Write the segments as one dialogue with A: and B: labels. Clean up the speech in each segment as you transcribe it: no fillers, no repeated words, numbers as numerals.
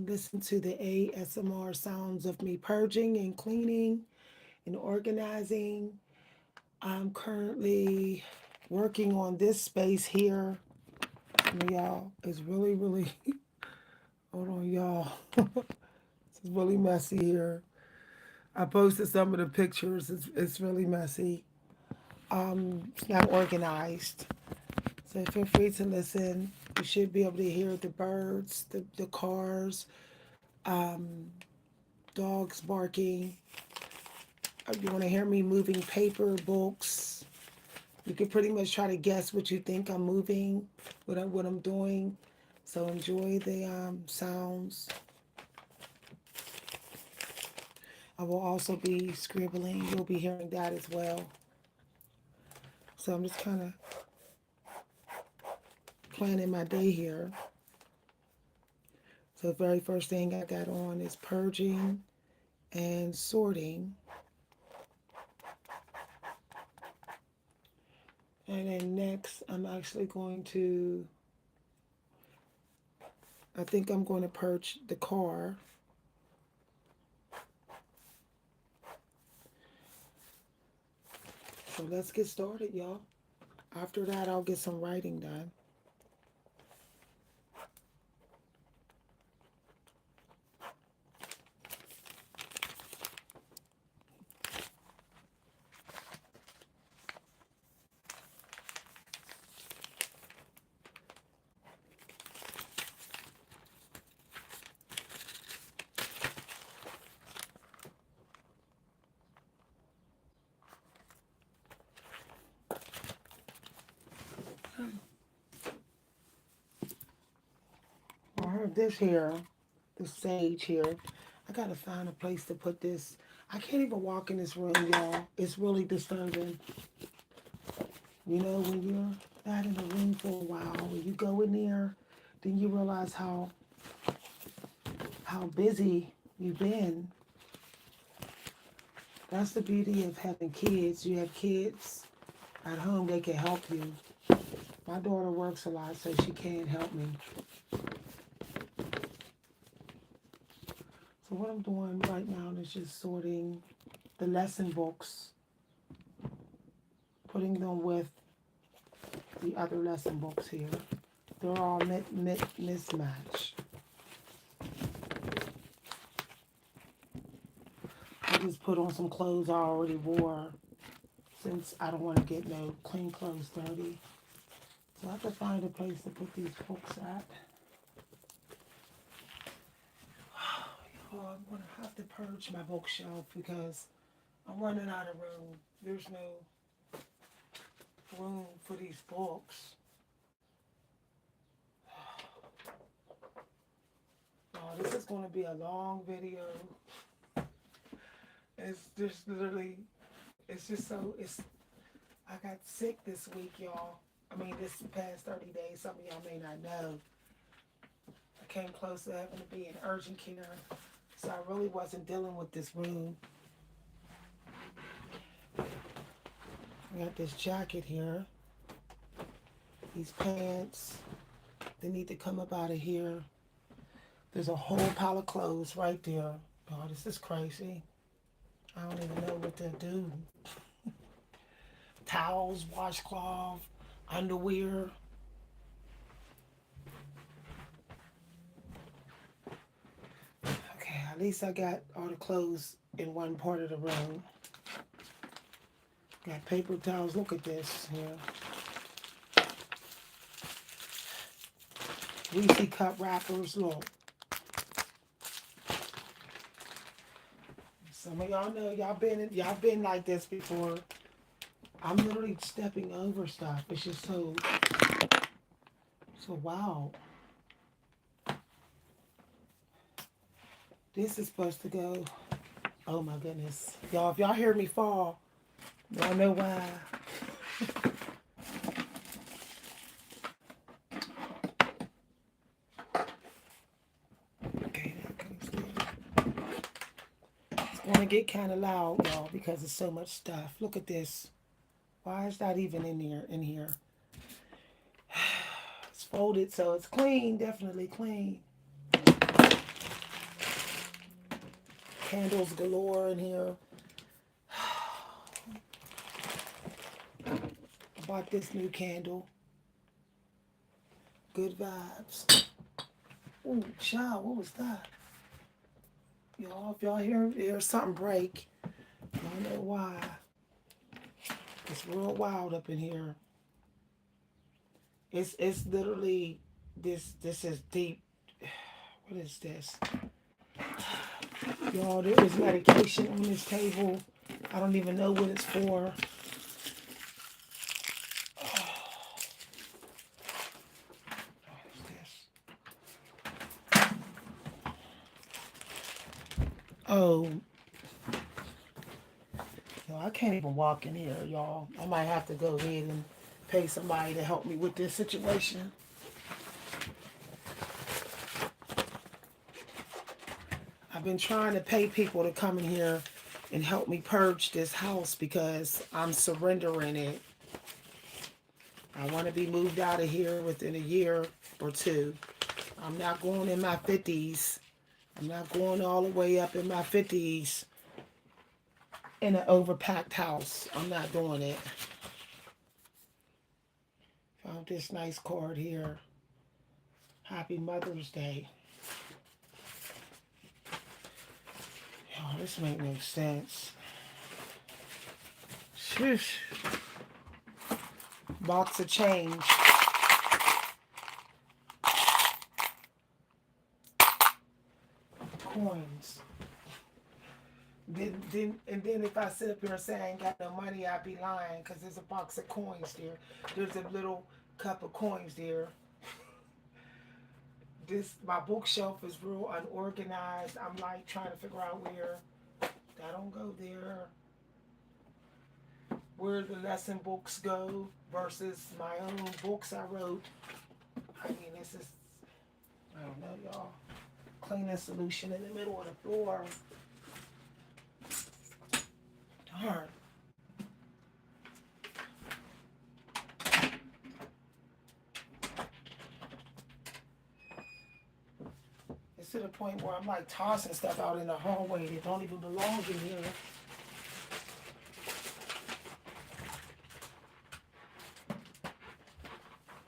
A: listen to the ASMR sounds of me purging and cleaning and organizing. I'm currently working on this space here. Y'all, it's really, hold on, y'all. It's really messy here. I posted some of the pictures. It's really messy. It's not organized. So feel free to listen. You should be able to hear the birds, the cars, um, dogs barking. You want to hear me moving paper, books. You can pretty much try to guess what you think I'm moving, what I'm doing. So enjoy the sounds. I will also be scribbling. You'll be hearing that as well. So I'm just kind of planning my day here. So the very first thing I got on is purging and sorting. And then next, I'm actually going to, I think I'm going to purge the car. So let's get started, y'all. After that, I'll get some writing done. I heard this here, this sage here. I gotta find a place to put this. I can't even walk in this room, y'all. It's really disturbing. You know, when you're not in a room for a while, when you go in there, then you realize how busy you've been. That's the beauty of having kids. You have kids at home, they can help you. My daughter works a lot, so she can't help me. So what I'm doing right now is just sorting the lesson books, putting them with the other lesson books here. They're all mismatched. I just put on some clothes I already wore since I don't want to get no clean clothes dirty. So I have to find a place to put these books at. Oh, I'm going to have to purge my bookshelf because I'm running out of room. There's no room for these books. Oh, this is going to be a long video. It's just literally, it's just so, I got sick this week, y'all. I mean, this past 30 days, some of y'all may not know. I came close to having to be in urgent care. So I really wasn't dealing with this room. I got this jacket here. These pants. They need to come up out of here. There's a whole pile of clothes right there. Oh, this is crazy. I don't even know what to do. Towels, washcloth, underwear. Okay, at least I got all the clothes in one part of the room. Got paper towels. Look at this here. Reese cup wrappers. Look. Some of y'all know y'all been like this before. I'm literally stepping over stuff. It's just so wow. This is supposed to go. Oh my goodness. Y'all, if y'all hear me fall, y'all know why. Okay, that goes there. It's gonna get kind of loud, y'all, because it's so much stuff. Look at this. Why is that even in here? It's folded, so it's clean, definitely clean. Candles galore in here. Bought this new candle. Good vibes. Ooh, child, what was that? Y'all, if y'all hear something break, y'all know why. It's real wild up in here. It's literally this is deep. What is this? Y'all, there is medication on this table. I don't even know what it's for. Oh, yo, I can't even walk in here, y'all. I might have to go ahead and pay somebody to help me with this situation. I've been trying to pay people to come in here and help me purge this house because I'm surrendering it. I want to be moved out of here within a year or two. I'm not going in my 50s. I'm not going all the way up in my 50s in an overpacked house. I'm not doing it. Found this nice card here. Happy Mother's Day. Yo, this make no sense. Shush. Box of change. Coins. And then if I sit up here and say I ain't got no money, I'd be lying because there's a box of coins there. There's a little cup of coins there. My bookshelf is real unorganized. I'm like trying to figure out where that don't go there. Where the lesson books go versus my own books I wrote. I mean, this is, I don't know, y'all. Cleaning solution in the middle of the floor. Darn. It's to the point where I'm like tossing stuff out in the hallway that don't even belong in here.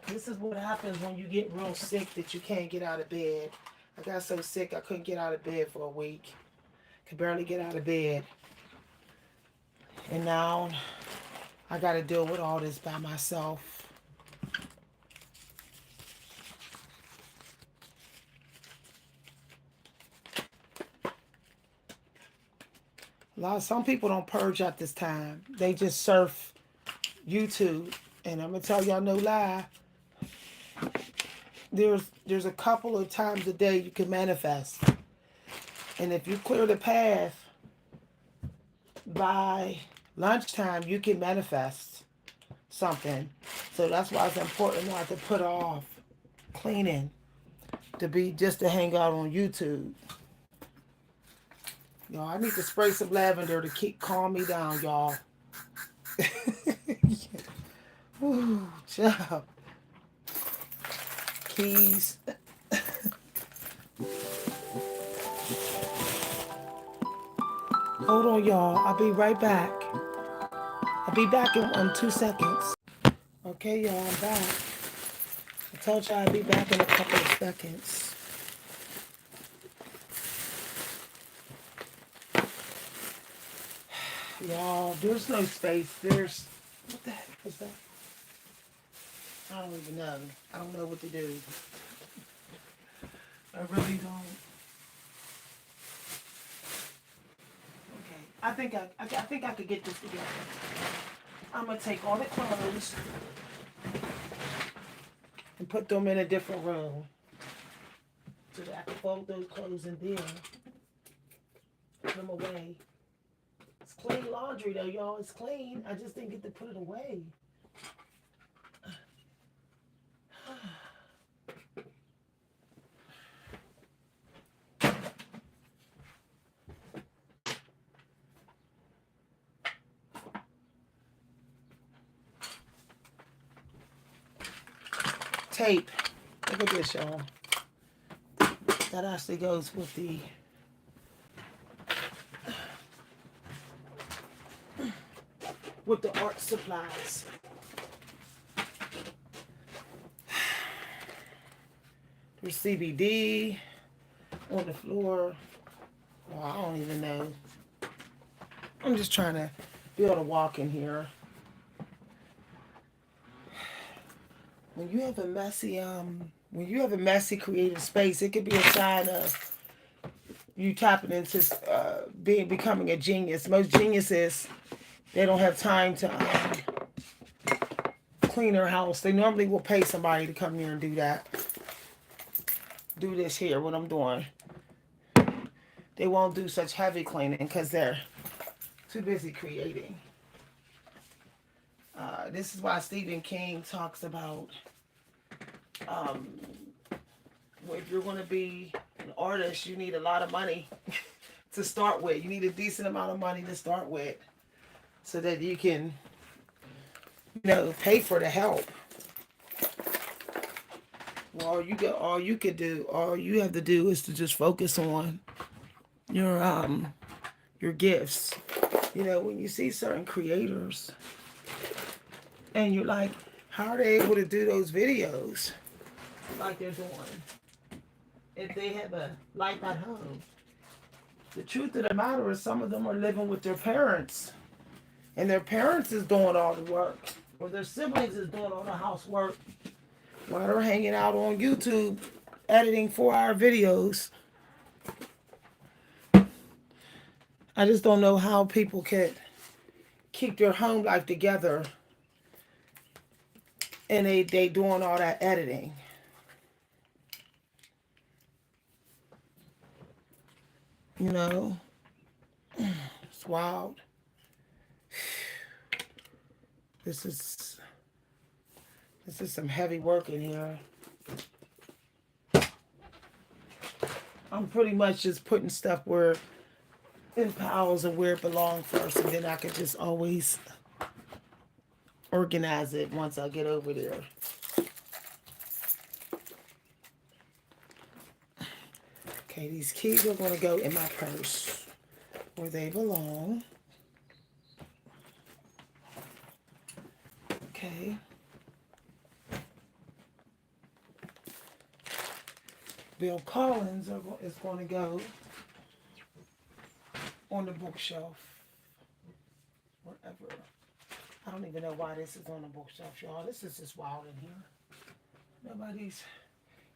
A: This is what happens when you get real sick that you can't get out of bed. I got so sick I couldn't get out of bed for a week. Could barely get out of bed. And now I got to deal with all this by myself. Some people don't purge at this time. They just surf YouTube. And I'm going to tell y'all no lie. There's a couple of times a day you can manifest. And if you clear the path by lunchtime, you can manifest something. So that's why it's important not to put off cleaning, to hang out on YouTube. Y'all, I need to spray some lavender to calm me down, y'all. Ooh, job. Keys. Hold on, y'all. I'll be right back. I'll be back in 2 seconds. Okay, y'all, I'm back. I told y'all I'd be back in a couple of seconds. Y'all, there's no space. What the heck was that? I don't even know. I don't know what to do. I really don't. Okay, I think I could get this together. I'm gonna take all the clothes and put them in a different room so that I can fold those clothes in there, put them away. It's clean laundry though, y'all. It's clean. I just didn't get to put it away. Tape. Look at this, y'all. That actually goes with the with the art supplies. There's CBD on the floor. Well, I don't even know. I'm just trying to be able to walk in here. When you have a messy creative space, it could be a sign of you tapping into becoming a genius. Most geniuses, they don't have time to clean their house. They normally will pay somebody to come here and do that. Do this here, what I'm doing. They won't do such heavy cleaning because they're too busy creating. This is why Stephen King talks about if you're going to be an artist, you need a lot of money to start with. You need a decent amount of money to start with so that you can, pay for the help. Well, all you have to do is to just focus on your gifts. When you see certain creators and you're like, how are they able to do those videos like they're doing if they have a life at home? The truth of the matter is some of them are living with their parents, and their parents is doing all the work, or their siblings is doing all the housework while they're hanging out on YouTube editing 4-hour videos. I just don't know how people could keep their home life together and they doing all that editing. It's wild. This is some heavy work in here. I'm pretty much just putting stuff where in piles and where it belongs first, and then I could just always organize it once I get over there. Okay, these keys are going to go in my purse where they belong. Okay. Bill Collins is going to go on the bookshelf. Wherever. I don't even know why this is on the bookshelf, y'all. This is just wild in here.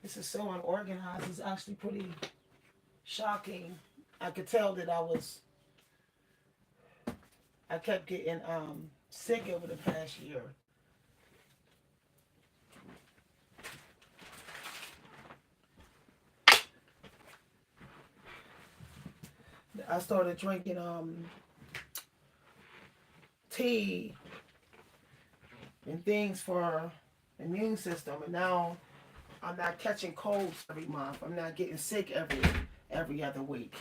A: This is so unorganized. It's actually pretty shocking. I could tell that I kept getting sick over the past year. I started drinking tea and things for immune system, and now I'm not catching colds every month. I'm not getting sick every other week.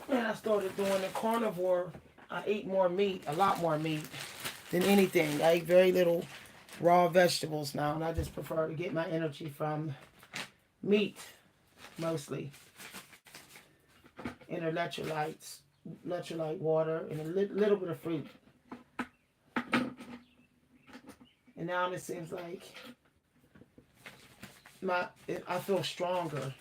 A: And I started doing the carnivore. I ate more meat, a lot more meat than anything. I eat very little raw vegetables now, and I just prefer to get my energy from meat mostly, and electrolyte water, and a little bit of fruit. And now it seems like I feel stronger.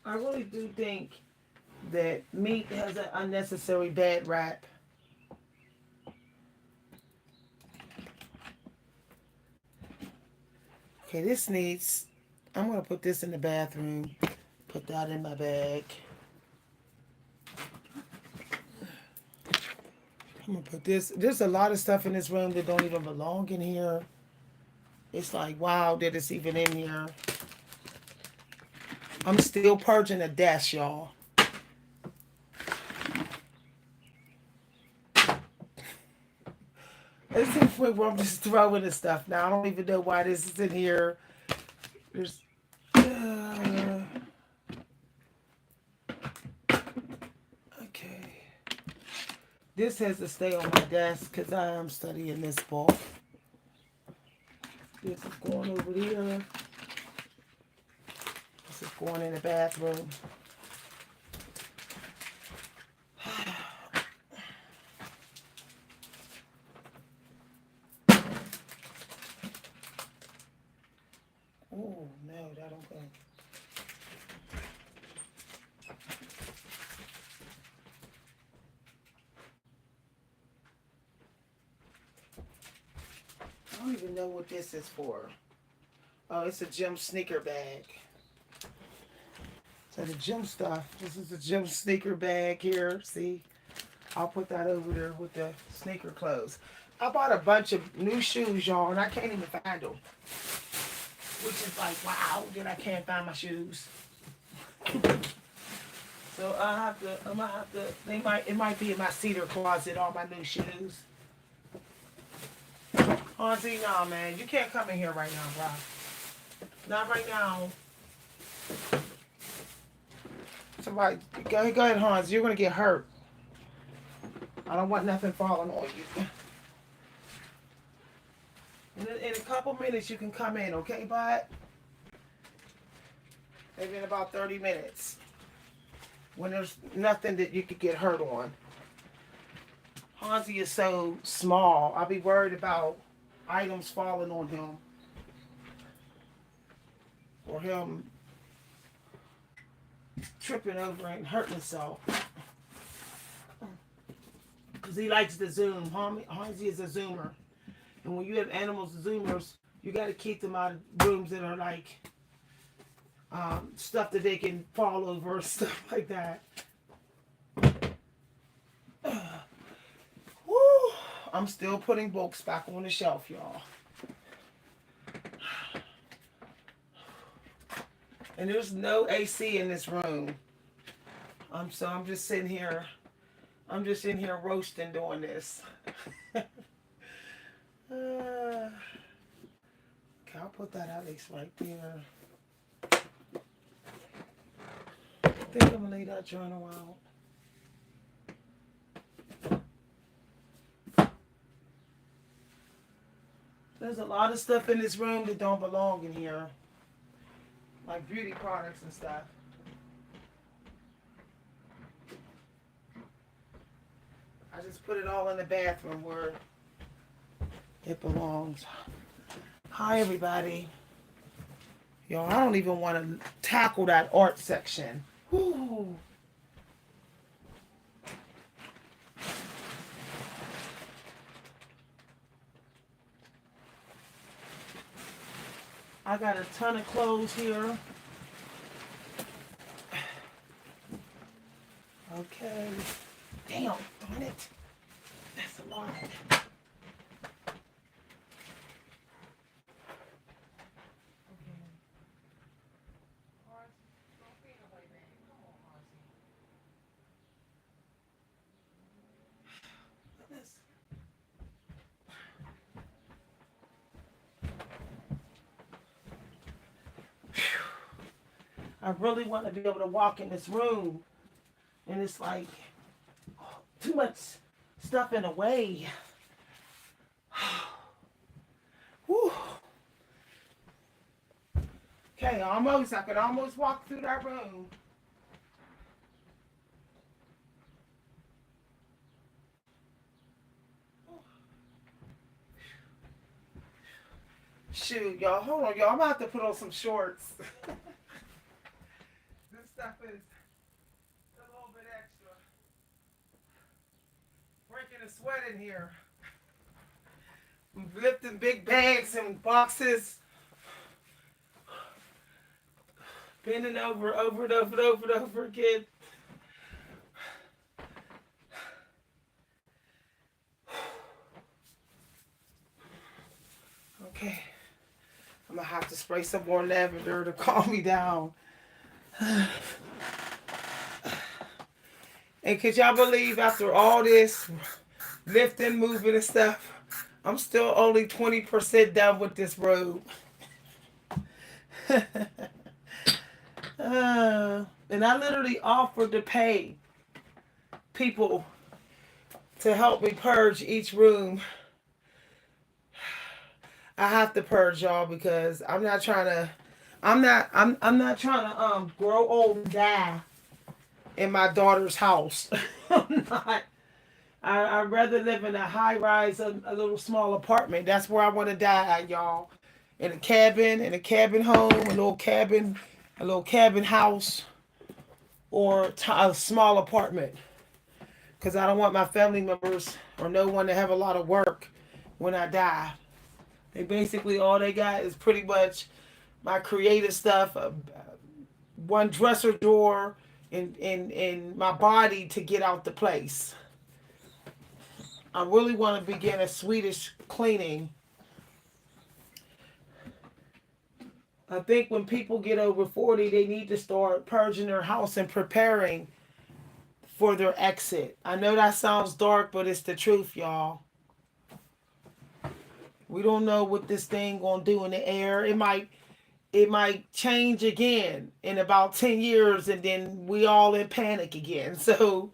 A: I really do think that meat has an unnecessary bad rap. Okay, I'm going to put this in the bathroom, put that in my bag. I'm going to put this, there's a lot of stuff in this room that don't even belong in here. It's like, wow, that it's even in here. I'm still purging the desk, y'all. It's to the point where I'm just throwing this stuff now. I don't even know why this is in here. There's... okay. This has to stay on my desk because I am studying this book. This is going over here. This is going in the bathroom. Oh, no, that don't go. I don't even know what this is for. Oh, it's a gym sneaker bag. So the gym stuff. This is a gym sneaker bag here. See? I'll put that over there with the sneaker clothes. I bought a bunch of new shoes, y'all, and I can't even find them. Which is like, wow, then I can't find my shoes. So I'm gonna have to, it might be in my cedar closet, all my new shoes. Auntie, no, man, you can't come in here right now, bro. Not right now. Somebody, go ahead, Hans. You're gonna get hurt. I don't want nothing falling on you. In a couple minutes, you can come in, okay, bud? Maybe in about 30 minutes. When there's nothing that you could get hurt on. Hansi is so small. I'll be worried about items falling on him. Or him tripping over and hurting himself. Because he likes to zoom. Hansi is a zoomer. And when you have animals, zoomers, you got to keep them out of rooms that are like stuff that they can fall over, stuff like that. Woo! I'm still putting books back on the shelf, y'all. And there's no AC in this room. So I'm just sitting here. I'm just in here roasting doing this. Okay, I'll put that at least right there. I think I'm gonna leave that journal out. There's a lot of stuff in this room that don't belong in here. Like beauty products and stuff. I just put it all in the bathroom where it belongs. Hi, everybody. Y'all, I don't even want to tackle that art section. Whew. I got a ton of clothes here. Okay. Damn, darn it. That's a lot. I really want to be able to walk in this room, and it's like too much stuff in the way. Whew. Okay, I could almost walk through that room. Shoot, y'all, hold on, y'all. I'm about to put on some shorts. This stuff is a little bit extra. Breaking a sweat in here. I'm lifting big bags and boxes. Bending over and over again. Okay. I'm going to have to spray some more lavender to calm me down. And could y'all believe after all this lifting, moving and stuff, I'm still only 20% done with this robe. And I literally offered to pay people to help me purge each room. I have to purge, y'all, because I'm not trying to I'm not trying to grow old and die in my daughter's house. I'm not. I'd rather live in a high rise, a little small apartment. That's where I want to die at, y'all. In a cabin home, a little cabin house, or a small apartment. Because I don't want my family members or no one to have a lot of work when I die. They basically all they got is pretty much my creative stuff, one dresser drawer, and my body to get out the place. I really want to begin a Swedish cleaning. I think when people get over 40, they need to start purging their house and preparing for their exit. I know that sounds dark, but it's the truth, y'all. We don't know what this thing gonna do in the air. It might change again in about 10 years, and then we all in panic again. So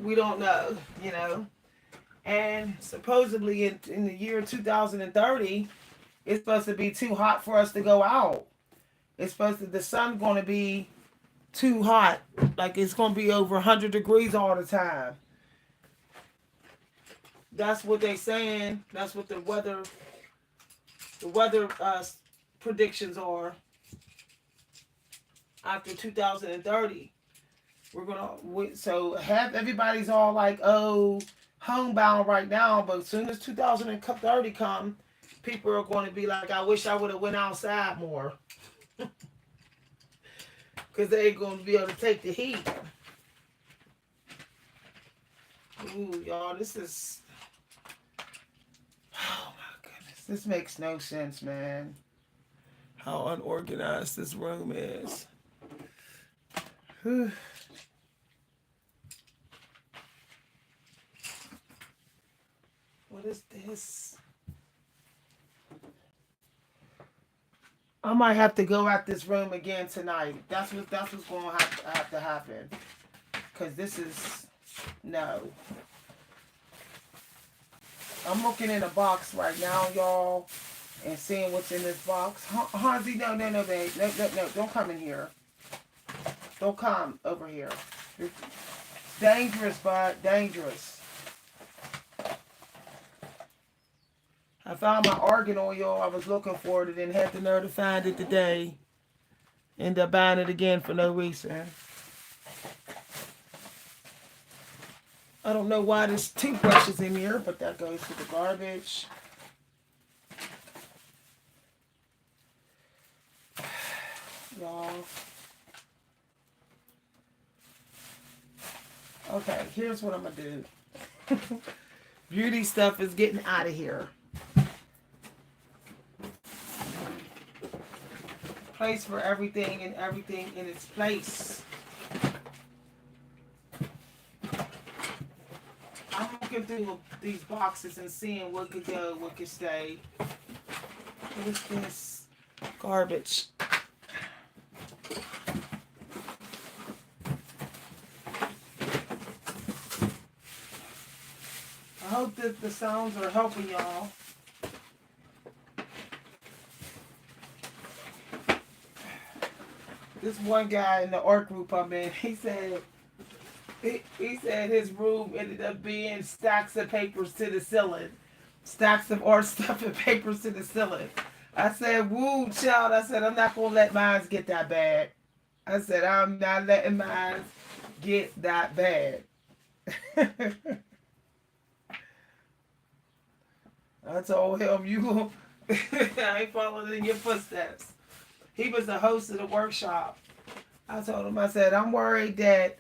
A: we don't know, you know. And supposedly in the year 2030, it's supposed to be too hot for us to go out. It's supposed to, the sun's going to be too hot. Like it's going to be over 100 degrees all the time. That's what they saying. That's what the weather predictions are after 2030. So half everybody's all like, oh, homebound right now, but as soon as 2030 come, people are going to be like, I wish I would have went outside more, because they ain't going to be able to take the heat. Ooh, y'all, this is, oh my goodness, this makes no sense, man. How unorganized this room is. Whew. What is this? I might have to go at this room again tonight. That's what's going to have to happen. Cause this is no. I'm looking in a box right now, y'all, and seeing what's in this box. Hansi, no, babe, no, don't come in here. Don't come over here. It's dangerous, bud, dangerous. I found my argan oil. I was looking for it and had the nerve to find it today. End up buying it again for no reason. I don't know why there's toothbrushes in here, but that goes to the garbage. Y'all. Okay, here's what I'm going to do. Beauty stuff is getting out of here. Place for everything and everything in its place. I'm looking through these boxes and seeing what could go, what could stay. What is this? Garbage. I hope that the sounds are helping y'all. This one guy in the art group I'm in, he said his room ended up being stacks of papers to the ceiling. Stacks of art stuff and papers to the ceiling. I said, woo, child. I said, I'm not going to let mine get that bad. I said, I'm not letting mine get that bad. I told him, I ain't following in your footsteps. He was the host of the workshop. I told him, I said, I'm worried that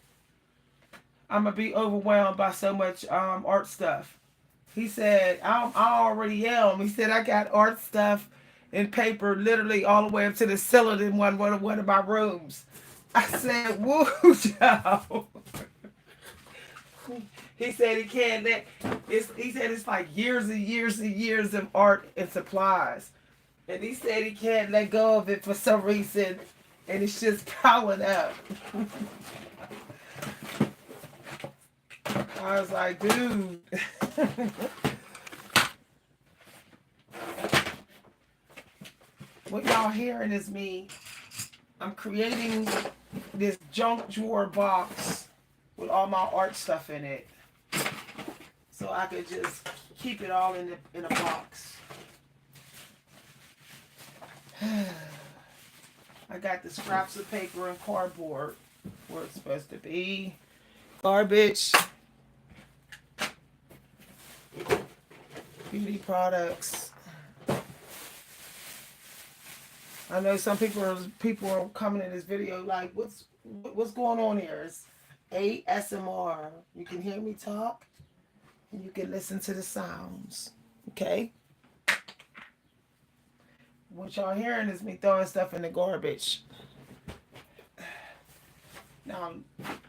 A: I'm going to be overwhelmed by so much art stuff. He said, I already am. He said, I got art stuff and paper literally all the way up to the ceiling in one of my rooms. I said, woo, child. He said he can't let, he said it's like years and years and years of art and supplies. And he said he can't let go of it for some reason, and it's just piling up. I was like, dude. What y'all hearing is me. I'm creating this junk drawer box with all my art stuff in it, so I could just keep it all in a box. I got the scraps of paper and cardboard where it's supposed to be. Garbage, beauty products. I know some people are coming in this video like, what's going on here? It's ASMR. You can hear me talk and you can listen to the sounds. Okay? What y'all hearing is me throwing stuff in the garbage. Now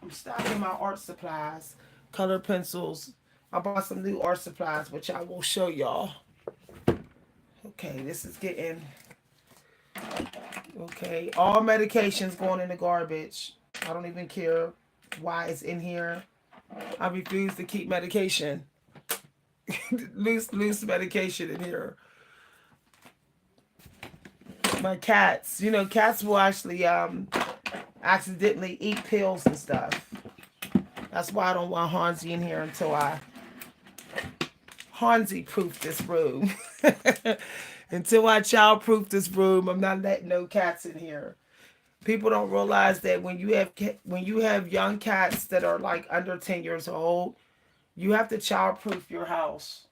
A: I'm stocking my art supplies, color pencils. I bought some new art supplies, which I will show y'all. Okay, this is getting... Okay, all medications going in the garbage. I don't even care why it's in here. I refuse to keep medication. loose medication in here. My cats, cats will actually accidentally eat pills and stuff. That's why I don't want Hansi in here until I Hansi-proof this room. Until I child-proof this room, I'm not letting no cats in here. People don't realize that when you have young cats that are like under 10 years old, you have to child-proof your house.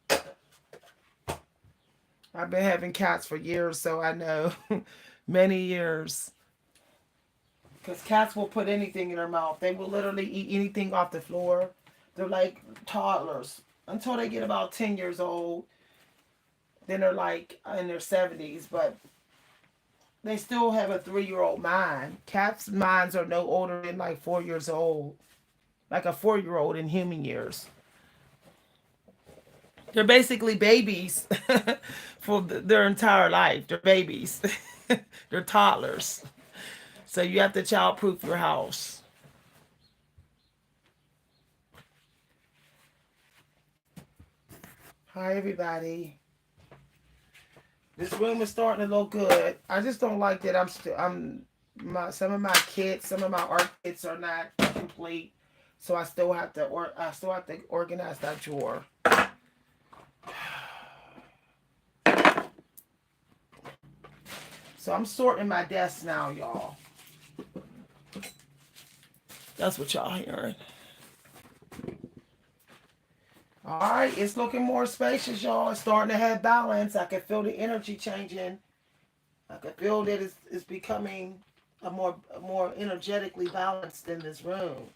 A: I've been having cats for years, so I know. Many years. Because cats will put anything in their mouth. They will literally eat anything off the floor. They're like toddlers. Until they get about 10 years old. Then they're like in their 70s. But they still have a 3-year-old mind. Cats' minds are no older than like 4 years old. Like a 4-year-old in human years. They're basically babies for their entire life. They're babies. They're toddlers. So you have to child-proof your house. Hi, everybody. This room is starting to look good. I just don't like that some of my kits, some of my art kits are not complete. So I still have to organize that drawer. So I'm sorting my desk now, y'all. That's what y'all hearing. Alright, it's looking more spacious, y'all. It's starting to have balance. I can feel the energy changing. I can feel that it's becoming a more energetically balanced in this room.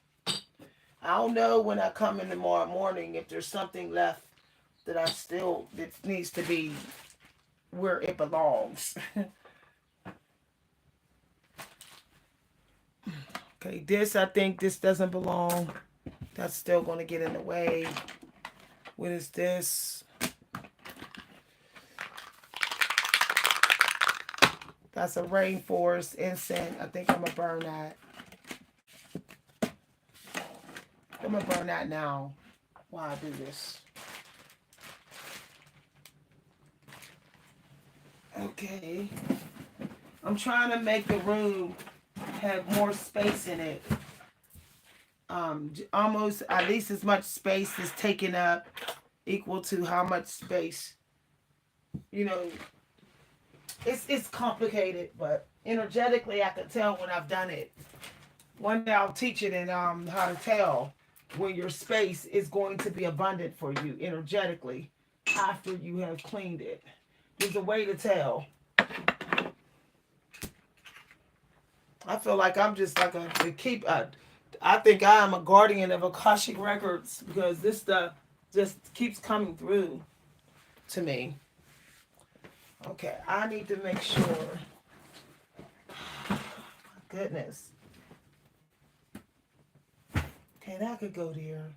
A: I don't know when I come in tomorrow morning if there's something left that needs to be where it belongs. Okay, I think this doesn't belong. That's still going to get in the way. What is this? That's a rainforest incense. I think I'm going to burn that. I'm going to burn that now while I do this. Okay. I'm trying to make the room have more space in it. Almost at least as much space is taken up equal to how much space, it's complicated, but energetically I can tell when I've done it. One day I'll teach it and how to tell when your space is going to be abundant for you energetically after you have cleaned it. There's a way to tell. I feel like I'm just like I think I am a guardian of Akashic Records because this stuff just keeps coming through to me. Okay, I need to make sure. My goodness. Okay, that could go there.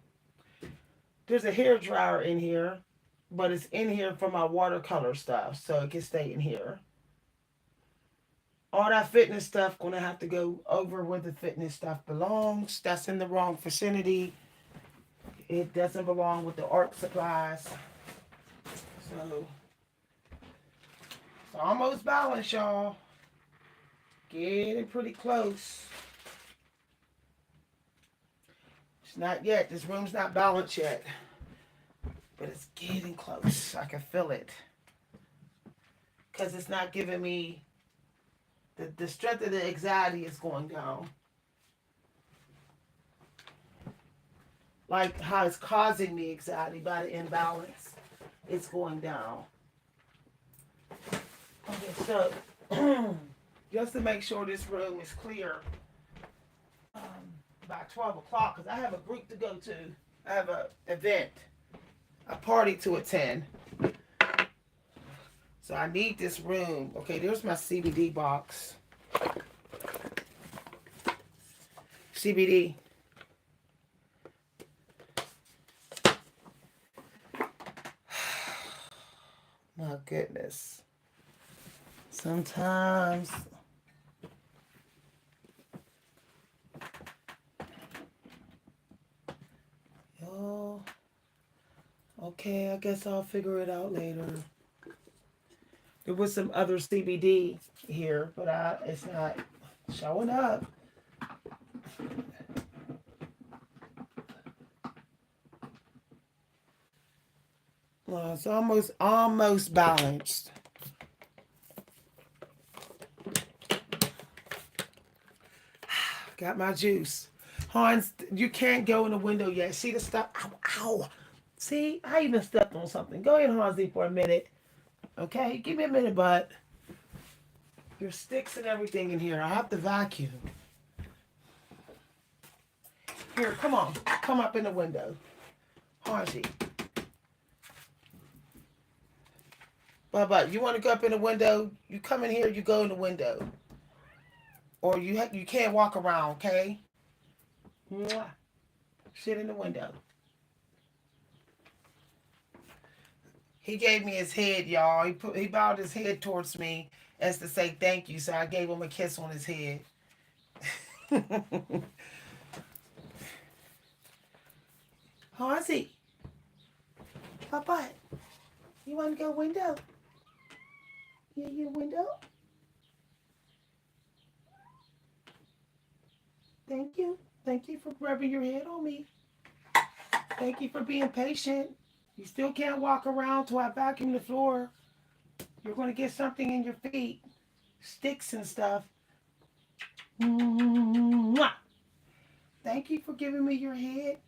A: There's a hair dryer in here, but it's in here for my watercolor stuff, so it can stay in here. All that fitness stuff gonna have to go over where the fitness stuff belongs. That's in the wrong vicinity. It doesn't belong with the art supplies. So It's almost balanced, y'all. Getting pretty close. It's not yet. This room's not balanced yet. But it's getting close. I can feel it. Because it's not giving me... The strength of the anxiety is going down. Like how it's causing me anxiety by the imbalance. It's going down. Okay, so... just to make sure this room is clear by 12 o'clock, because I have a group to go to. I have an event, a party to attend. So I need this room. Okay, there's my CBD box. CBD. My goodness. Sometimes... okay, I guess I'll figure it out later. There was some other CBD here, but it's not showing up. Well, it's almost balanced. Got my juice. Hans, you can't go in the window yet. See the stuff? Ow, ow. See, I even stepped on something. Go ahead, Hansie, for a minute. Okay, give me a minute, bud. There's sticks and everything in here. I have to vacuum. Here, come on. Come up in the window. Hansie. But you want to go up in the window? You come in here, you go in the window. Or you can't walk around, okay? Mwah. Sit in the window. He gave me his head, y'all. He bowed his head towards me as to say thank you. So I gave him a kiss on his head. How is he? Papa, you want to go window? You window? Thank you. Thank you for rubbing your head on me. Thank you for being patient. You still can't walk around till I vacuum the floor. You're going to get something in your feet. Sticks and stuff. Mwah. Thank you for giving me your head.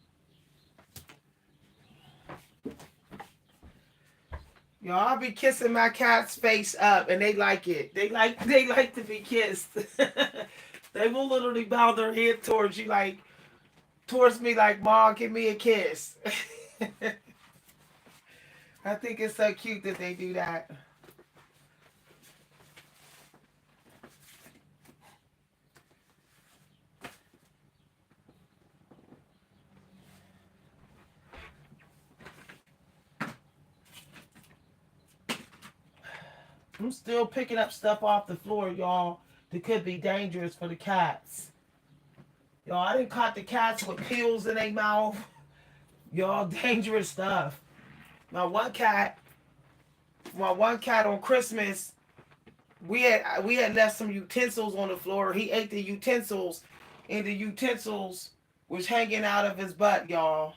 A: Y'all, I'll be kissing my cat's face up, and they like it. They like to be kissed. They will literally bow their head towards you, towards me, like, Mom, give me a kiss. I think it's so cute that they do that. I'm still picking up stuff off the floor, y'all, that could be dangerous for the cats. Y'all, I done caught the cats with pills in their mouth. Y'all, dangerous stuff. My one cat on Christmas, we had left some utensils on the floor. He ate the utensils, and the utensils was hanging out of his butt, y'all.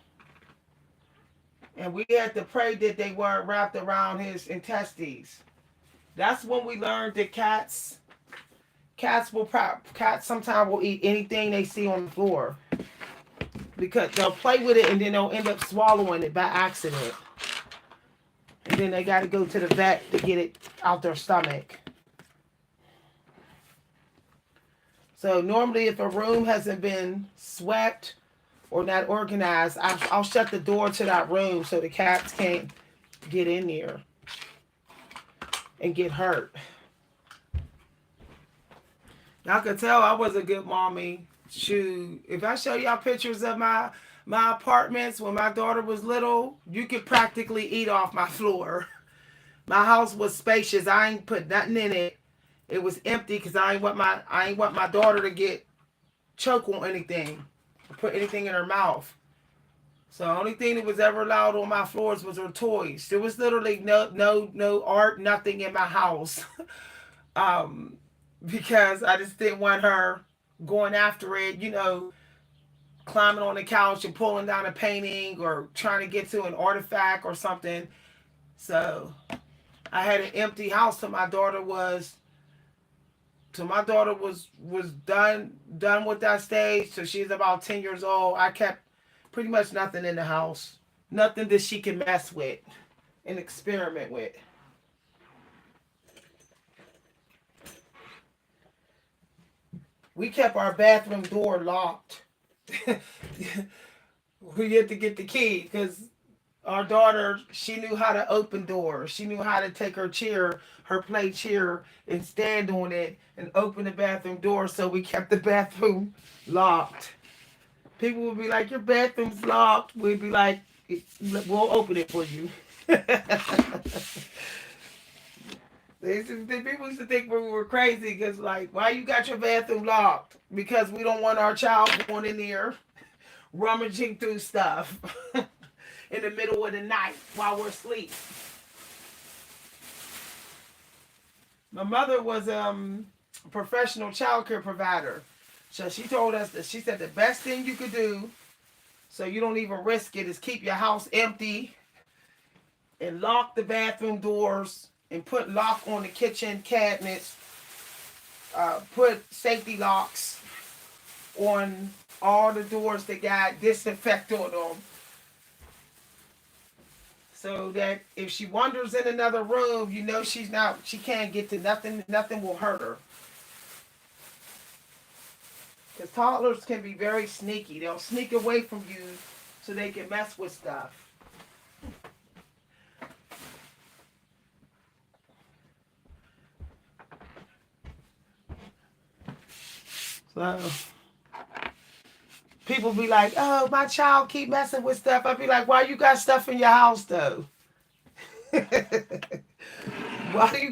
A: And we had to pray that they weren't wrapped around his intestines. That's when we learned that cats sometimes will eat anything they see on the floor, because they'll play with it and then they'll end up swallowing it by accident. And then they got to go to the vet to get it out their stomach. So normally if a room hasn't been swept or not organized, I'll shut the door to that room so the cats can't get in there and get hurt. Y'all could tell I was a good mommy. Shoot, if I show y'all pictures of my apartments when my daughter was little, you could practically eat off my floor. My house was spacious. I ain't put nothing in it. It was empty because I ain't want my daughter to get choke on anything, or put anything in her mouth. So the only thing that was ever allowed on my floors was her toys. There was literally no art, nothing in my house. um, because I just didn't want her going after it, climbing on the couch and pulling down a painting or trying to get to an artifact or something. So I had an empty house till my daughter was done with that stage. So she's about 10 years old. I kept pretty much nothing in the house, nothing that she can mess with and experiment with. We kept our bathroom door locked. We had to get the key because our daughter, she knew how to open doors. She knew how to take her chair, her play chair, and stand on it and open the bathroom door. So we kept the bathroom locked. People would be like, "Your bathroom's locked." We'd be like, "We'll open it for you." People used to think we were crazy because, like, why you got your bathroom locked? Because we don't want our child going in there rummaging through stuff in the middle of the night while we're asleep. My mother was a professional child care provider. So she told us that she said the best thing you could do so you don't even risk it is keep your house empty and lock the bathroom doors and put lock on the kitchen cabinets, put safety locks on all the doors that got disinfectant on them, so that if she wanders in another room, she can't get to nothing. Nothing will hurt her. Because toddlers can be very sneaky. They'll sneak away from you so they can mess with stuff. So people be like, "Oh, my child keep messing with stuff." I'd be like, "Why you got stuff in your house though? Why you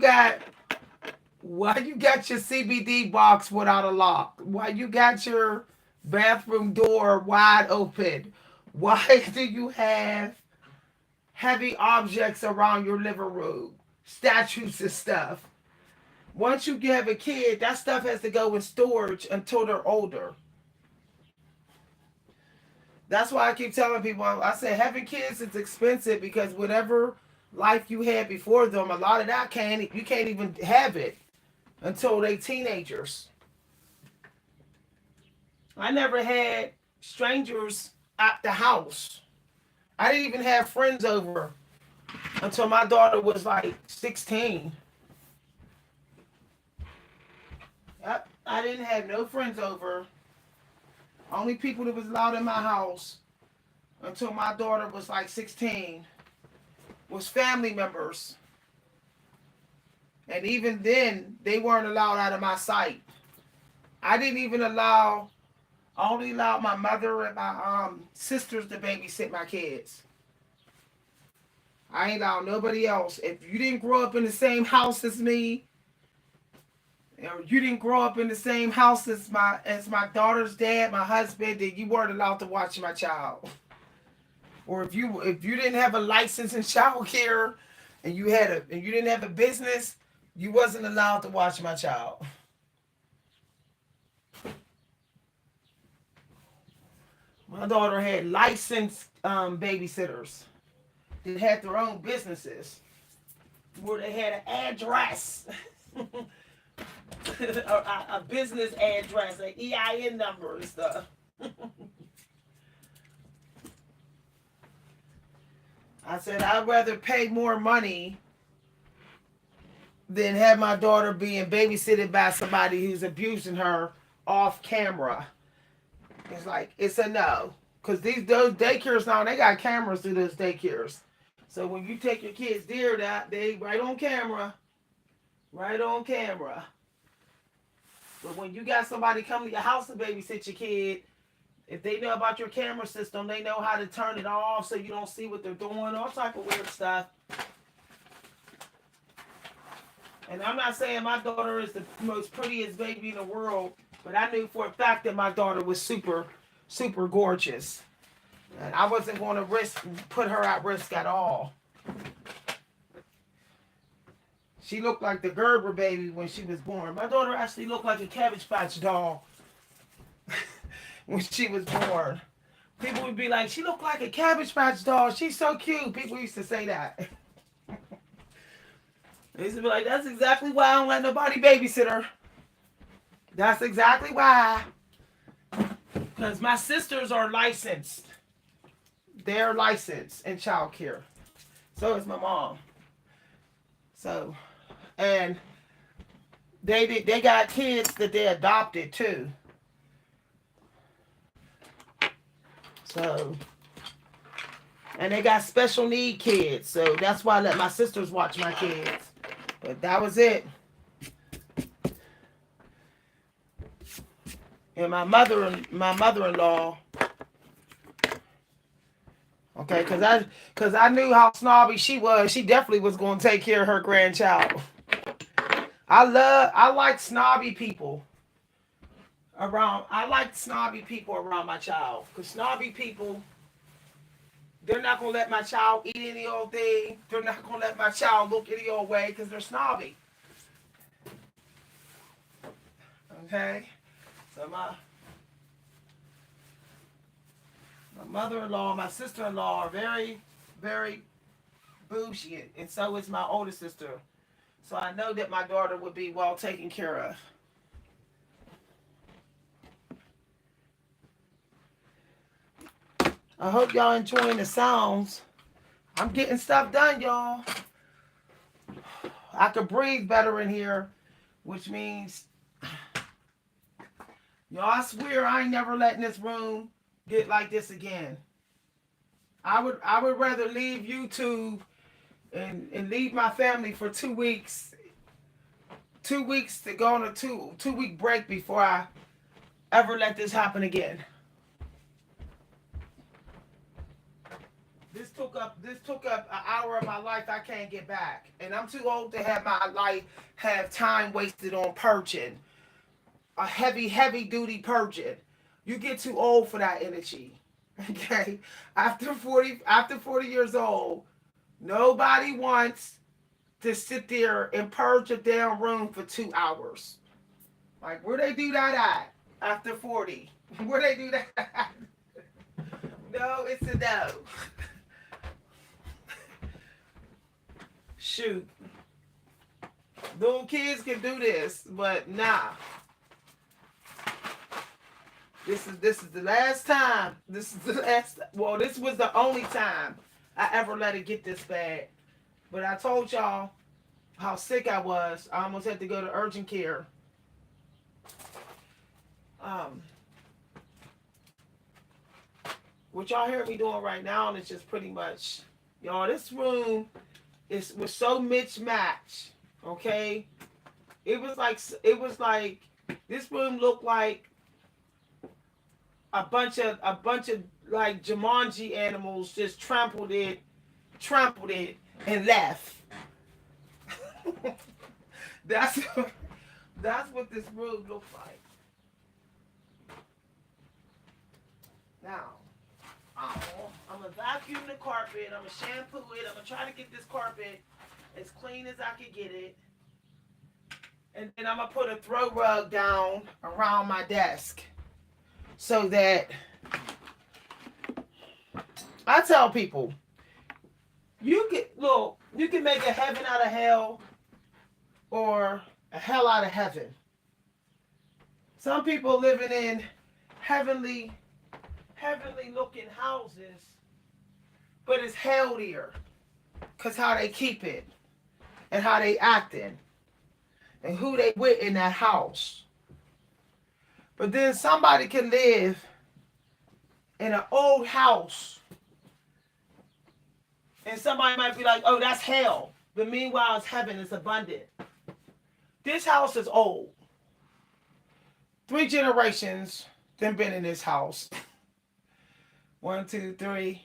A: got your CBD box without a lock? Why you got your bathroom door wide open? Why do you have heavy objects around your living room? Statues and stuff. Once you have a kid, that stuff has to go in storage until they're older. That's why I keep telling people, I say having kids is expensive because whatever life you had before them, a lot of that you can't even have it until they teenagers. I never had strangers at the house. I didn't even have friends over until my daughter was like 16. Yep, I didn't have no friends over. Only people that was allowed in my house until my daughter was like 16 was family members. And even then, they weren't allowed out of my sight. I didn't even allow, I only allowed my mother and my sisters to babysit my kids. I ain't allowed nobody else. If you didn't grow up in the same house as me, or you didn't grow up in the same house as my daughter's dad, my husband, then you weren't allowed to watch my child. Or if you didn't have a license in child care and you didn't have a business, you wasn't allowed to watch my child. My daughter had licensed babysitters that had their own businesses where they had an address, a business address, an EIN number and stuff. I said I'd rather pay more money than have my daughter being babysitted by somebody who's abusing her off camera. It's like it's a no, because those daycares now they got cameras through those daycares. So when you take your kids there, that they right on camera, right on camera. But when you got somebody come to your house to babysit your kid, if they know about your camera system, they know how to turn it off so you don't see what they're doing, all type of weird stuff. And I'm not saying my daughter is the most prettiest baby in the world, but I knew for a fact that my daughter was super, super gorgeous. And I wasn't going to put her at risk at all. She looked like the Gerber baby when she was born. My daughter actually looked like a Cabbage Patch doll when she was born. People would be like, she looked like a Cabbage Patch doll. She's so cute. People used to say that. They used to be like, that's exactly why I don't let nobody babysit her. That's exactly why. Because my sisters are licensed. They're licensed in child care. So is my mom. So, and they got kids that they adopted too. So, and they got special need kids. So that's why I let my sisters watch my kids. But that was it. And my mother-in-law. Okay, because I knew how snobby she was. She definitely was going to take care of her grandchild. I like snobby people around. I like snobby people around my child. Because snobby people, they're not going to let my child eat any old thing. They're not going to let my child look any old way because they're snobby. Okay? So my mother-in-law, my sister-in-law are very, very bougie. And so is my older sister. So I know that my daughter would be well taken care of. I hope y'all enjoying the sounds. I'm getting stuff done, y'all. I could breathe better in here, which means, y'all, I swear I ain't never letting this room get like this again. I would rather leave YouTube and leave my family for 2 weeks. 2 weeks to go on a two-week break before I ever let this happen again. This took up an hour of my life I can't get back. And I'm too old to have time wasted on purging. A heavy duty purging. You get too old for that energy. Okay? After 40 years old, nobody wants to sit there and purge a damn room for 2 hours. Like, where they do that at after 40? Where they do that at? No, it's a no. Shoot. Little kids can do this, but nah. This is the last time. This was the only time I ever let it get this bad. But I told y'all how sick I was. I almost had to go to urgent care. What y'all hear me doing right now is just pretty much, y'all, this room was so mismatched. Okay? It was like this room looked like a bunch of like Jumanji animals just trampled it and left. That's what this room looks like. Now, I'm gonna vacuum the carpet. I'm gonna shampoo it. I'm gonna try to get this carpet as clean as I can get it. And then I'm gonna put a throw rug down around my desk so that I tell people you can make a heaven out of hell or a hell out of heaven. Some people living in heavenly looking houses, but it's hell there because how they keep it and how they acting and who they with in that house. But then somebody can live in an old house and somebody might be like, oh, that's hell. But meanwhile, it's heaven, it's abundant. This house is old. 3 generations then been in this house. 1, 2, 3.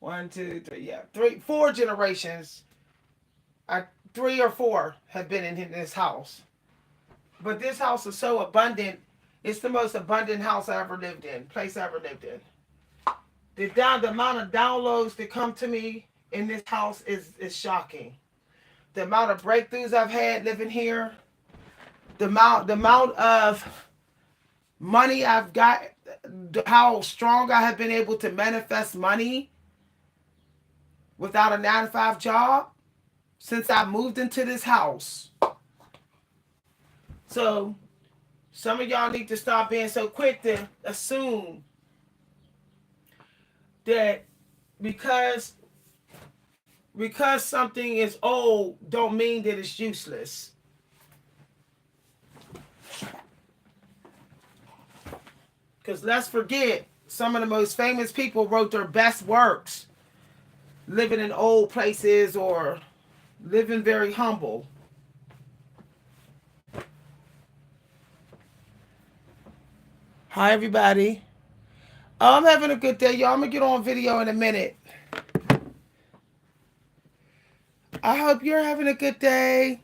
A: 1, 2, 3. Yeah, 4 generations. 3 or 4 have been in this house. But this house is so abundant. It's the most abundant house I ever lived in. Place I ever lived in. The amount of downloads that come to me in this house is shocking. The amount of breakthroughs I've had living here, the amount of money I've got, how strong I have been able to manifest money without a 9 to 5 job since I moved into this house. So some of y'all need to stop being so quick to assume that because because something is old don't mean that it's useless. Because let's forget, some of the most famous people wrote their best works living in old places or living very humble. Hi, everybody. Oh, I'm having a good day, y'all. I'm going to get on video in a minute. I hope you're having a good day.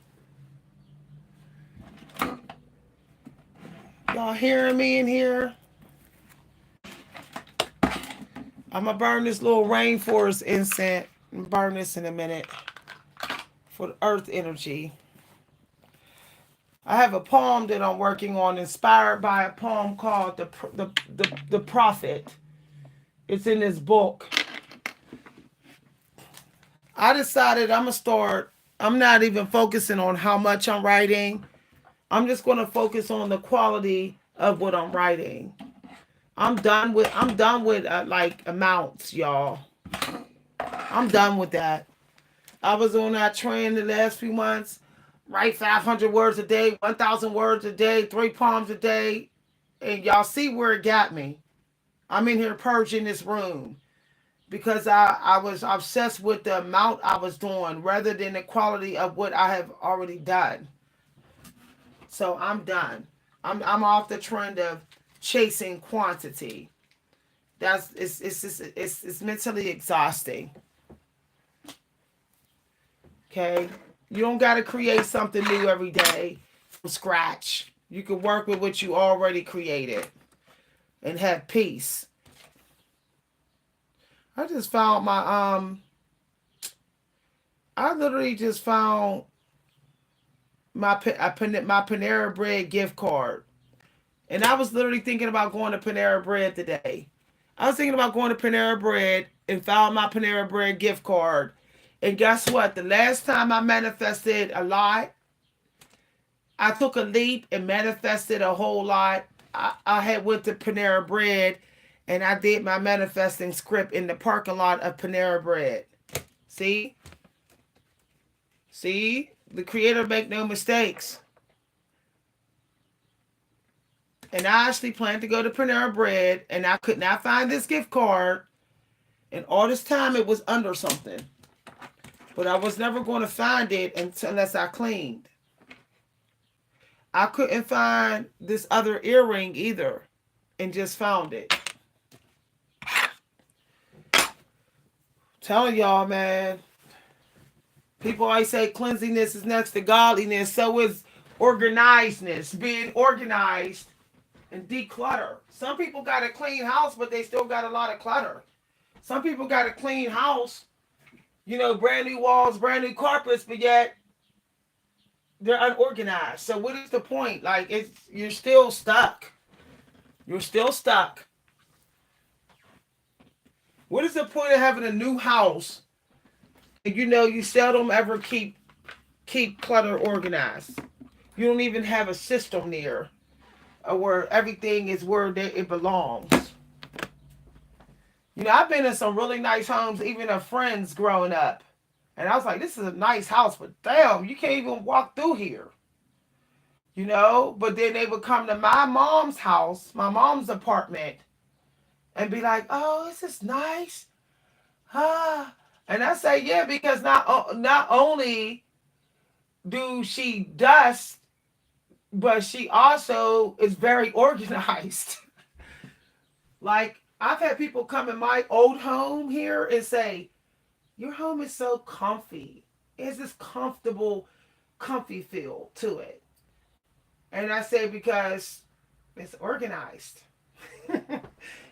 A: Y'all hearing me in here? I'm going to burn this little rainforest incense and burn this in a minute for the earth energy. I have a poem that I'm working on inspired by a poem called The Prophet. It's in this book. I decided I'm not even focusing on how much I'm writing. I'm just going to focus on the quality of what I'm writing. I'm done with like amounts, y'all. I'm done with that. I was on that train the last few months. Write 500 words a day, 1,000 words a day, 3 poems a day. And y'all see where it got me. I'm in here purging this room because I was obsessed with the amount I was doing rather than the quality of what I have already done. So I'm done. I'm off the trend of chasing quantity. It's mentally exhausting. Okay? You don't got to create something new every day from scratch. You can work with what you already created and have peace. I just found I literally just found my Panera Bread gift card. And I was literally thinking about going to Panera Bread today. I was thinking about going to Panera Bread and found my Panera Bread gift card. And guess what? The last time I manifested a lot, I took a leap and manifested a whole lot. I had went to Panera Bread and I did my manifesting script in the parking lot of Panera Bread. See? See? The creator make no mistakes. And I actually planned to go to Panera Bread and I could not find this gift card. And all this time it was under something. But I was never going to find it unless I cleaned. I couldn't find this other earring either and just found it. Telling y'all, man. People always say cleanliness is next to godliness. So is organizedness. Being organized and declutter. Some people got a clean house, but they still got a lot of clutter. Some people got a clean house, brand new walls, brand new carpets, but yet they're unorganized. So what is the point? Like, you're still stuck. You're still stuck. What is the point of having a new house? And you seldom ever keep clutter organized. You don't even have a system there where everything is where it belongs. I've been in some really nice homes, even of friends growing up. And I was like, this is a nice house, but damn, you can't even walk through here. But then they would come to my mom's house, my mom's apartment, and be like, oh, this is nice. And I say, yeah, because not only do she dust, but she also is very organized. Like, I've had people come in my old home here and say, your home is so comfy. It's this comfy feel to it. And I say, because it's organized.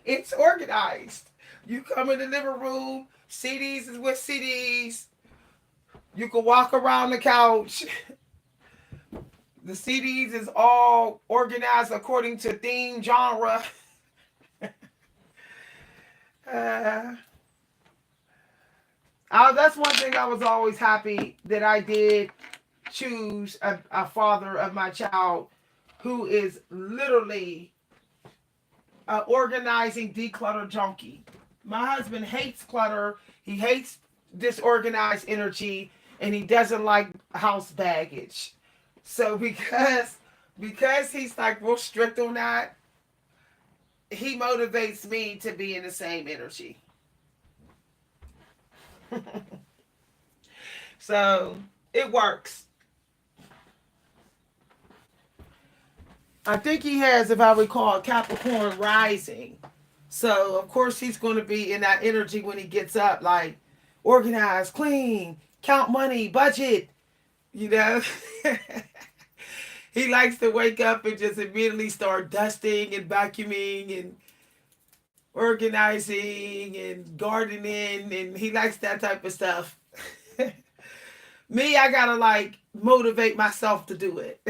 A: It's organized. You come in the living room, CDs is with CDs. You can walk around the couch. The CDs is all organized according to theme, genre. Uh, that's one thing I was always happy that I did choose a father of my child who is literally an organizing declutter junkie. My husband hates clutter. He hates disorganized energy, and he doesn't like house baggage. So because he's like real strict on that, he motivates me to be in the same energy. So it works. I think he has, if I recall, Capricorn rising. So of course he's going to be in that energy when he gets up, like organize, clean, count money, budget. You know, he likes to wake up and just immediately start dusting and vacuuming and organizing and gardening, and he likes that type of stuff. Me, I gotta like motivate myself to do it.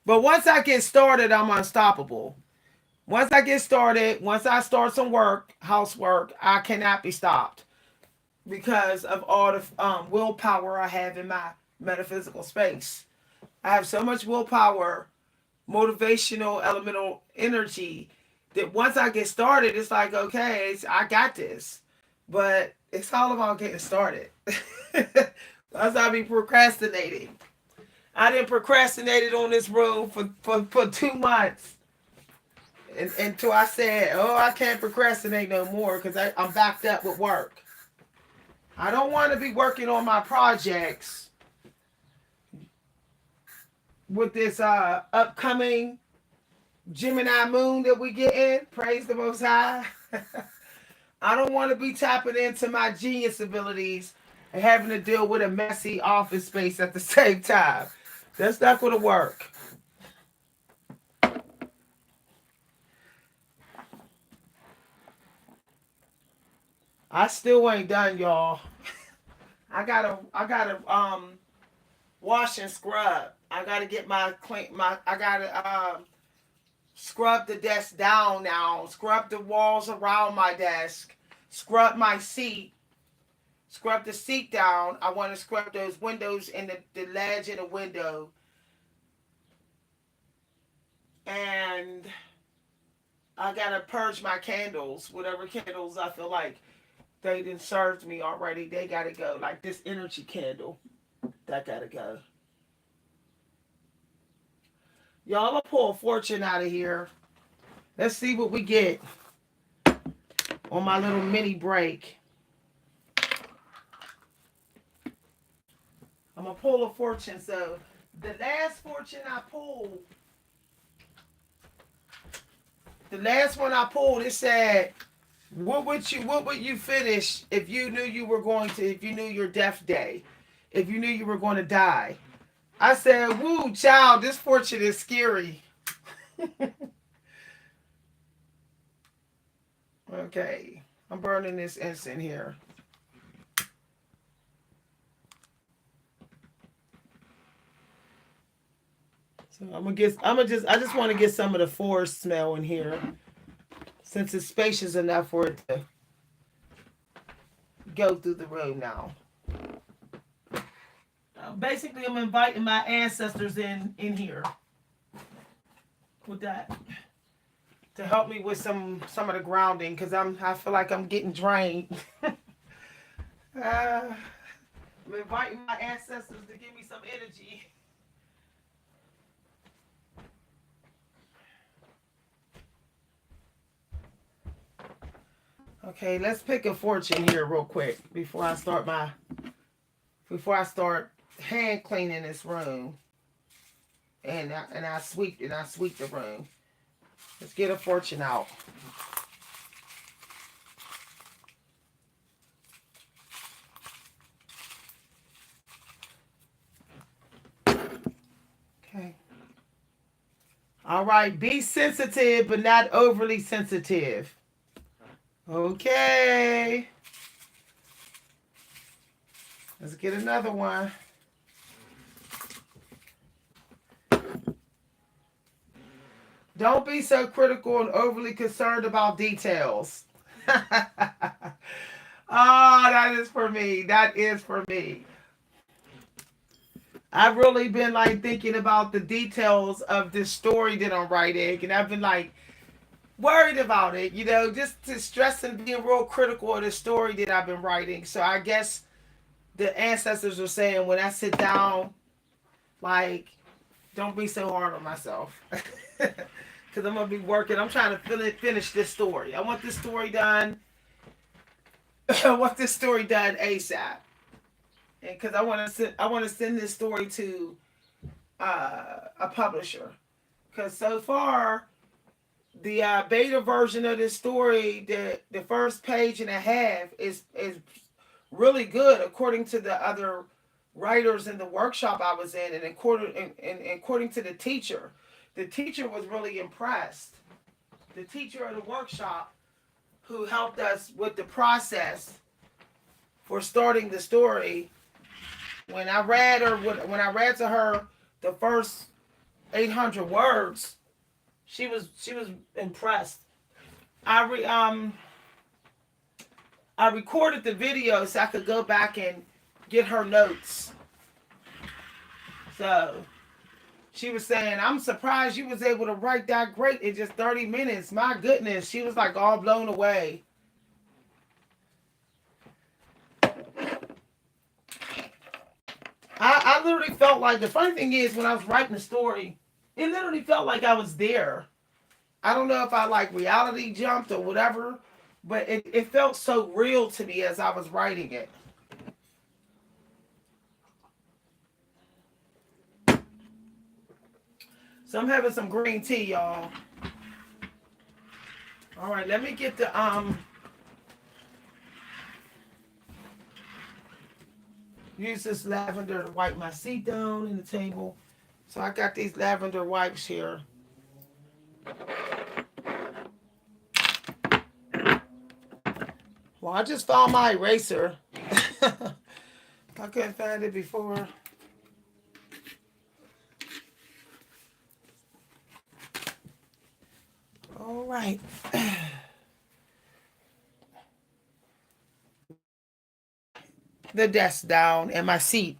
A: But once I get started, I'm unstoppable. Once I get started, once I start some work, housework, I cannot be stopped because of all the willpower I have in my metaphysical space. I have so much willpower, motivational, elemental energy that once I get started, it's like, okay, I got this. But it's all about getting started. That's I be procrastinating. I didn't procrastinated on this room for 2 months. Until I said, oh, I can't procrastinate no more because I'm backed up with work. I don't want to be working on my projects with this upcoming Gemini moon that we get in. Praise the Most High. I don't want to be tapping into my genius abilities and having to deal with a messy office space at the same time. That's not going to work. I still ain't done, y'all. I gotta wash and scrub. I gotta get my clean my I gotta scrub the desk down now, scrub the walls around my desk, scrub my seat, scrub the seat down. I want to scrub those windows and the ledge in the window. And I gotta purge my candles, whatever candles I feel like they didn't served me already. They gotta go. Like this energy candle, that gotta go. Y'all, I'm gonna pull a fortune out of here. Let's see what we get on my little mini break. I'm gonna pull a fortune. So the last fortune I pulled, the last one I pulled, it said, what would you finish if you knew you were going to, if you knew your death day, if you knew you were going to die? I said, woo, child, this fortune is scary. Okay, I'm burning this incense here. So I just want to get some of the forest smell in here since it's spacious enough for it to go through the room now. Basically, I'm inviting my ancestors in here with that to help me with some of the grounding because I feel like I'm getting drained. I'm inviting my ancestors to give me some energy. Okay, let's pick a fortune here real quick before I start hand cleaning this room and I sweep the room. Let's get a fortune out. Okay. All right, be sensitive, but not overly sensitive. Okay. Let's get another one. Don't be so critical and overly concerned about details. Oh, that is for me. That is for me. I've really been like thinking about the details of this story that I'm writing, and I've been like worried about it, just to stress and being real critical of the story that I've been writing. So I guess the ancestors were saying when I sit down, like, don't be so hard on myself. Because I'm going to be working. I'm trying to finish this story. I want this story done. I want this story done ASAP. And because I want to send this story to a publisher. Because so far, the beta version of this story, the first page and a half is really good according to the other writers in the workshop I was in, and according to the teacher. The teacher was really impressed. The teacher of the workshop who helped us with the process for starting the story. When I read to her the first 800 words, she was impressed. I re, um I recorded the video so I could go back and get her notes. So she was saying, I'm surprised you was able to write that great in just 30 minutes. My goodness. She was like all blown away. I literally felt like, the funny thing is, when I was writing the story, it literally felt like I was there. I don't know if I like reality jumped or whatever, but it felt so real to me as I was writing it. So I'm having some green tea, y'all. All right, let me get the use this lavender to wipe my seat down in the table. So I got these lavender wipes here. Well, I just found my eraser. I couldn't find it before. All right. The desk down and my seat.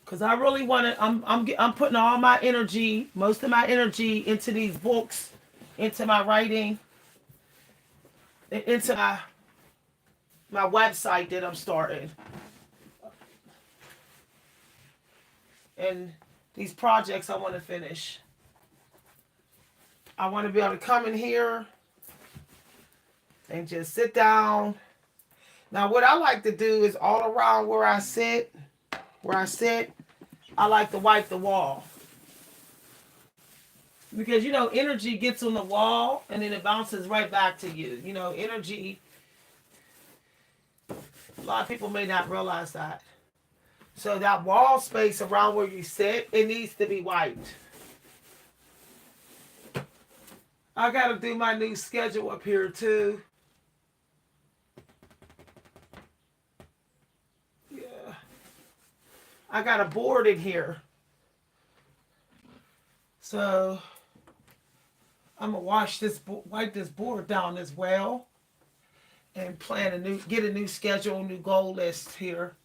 A: Cause I really want to. I'm putting all my energy, most of my energy, into these books, into my writing, into my website that I'm starting, and these projects I want to finish. I want to be able to come in here and just sit down. Now, what I like to do is all around where I sit, I like to wipe the wall. Because, energy gets on the wall and then it bounces right back to you. Energy, a lot of people may not realize that. So that wall space around where you sit, it needs to be wiped. I got to do my new schedule up here too. Yeah. I got a board in here. So I'm gonna wipe this board down as well, and get a new schedule, new goal list here.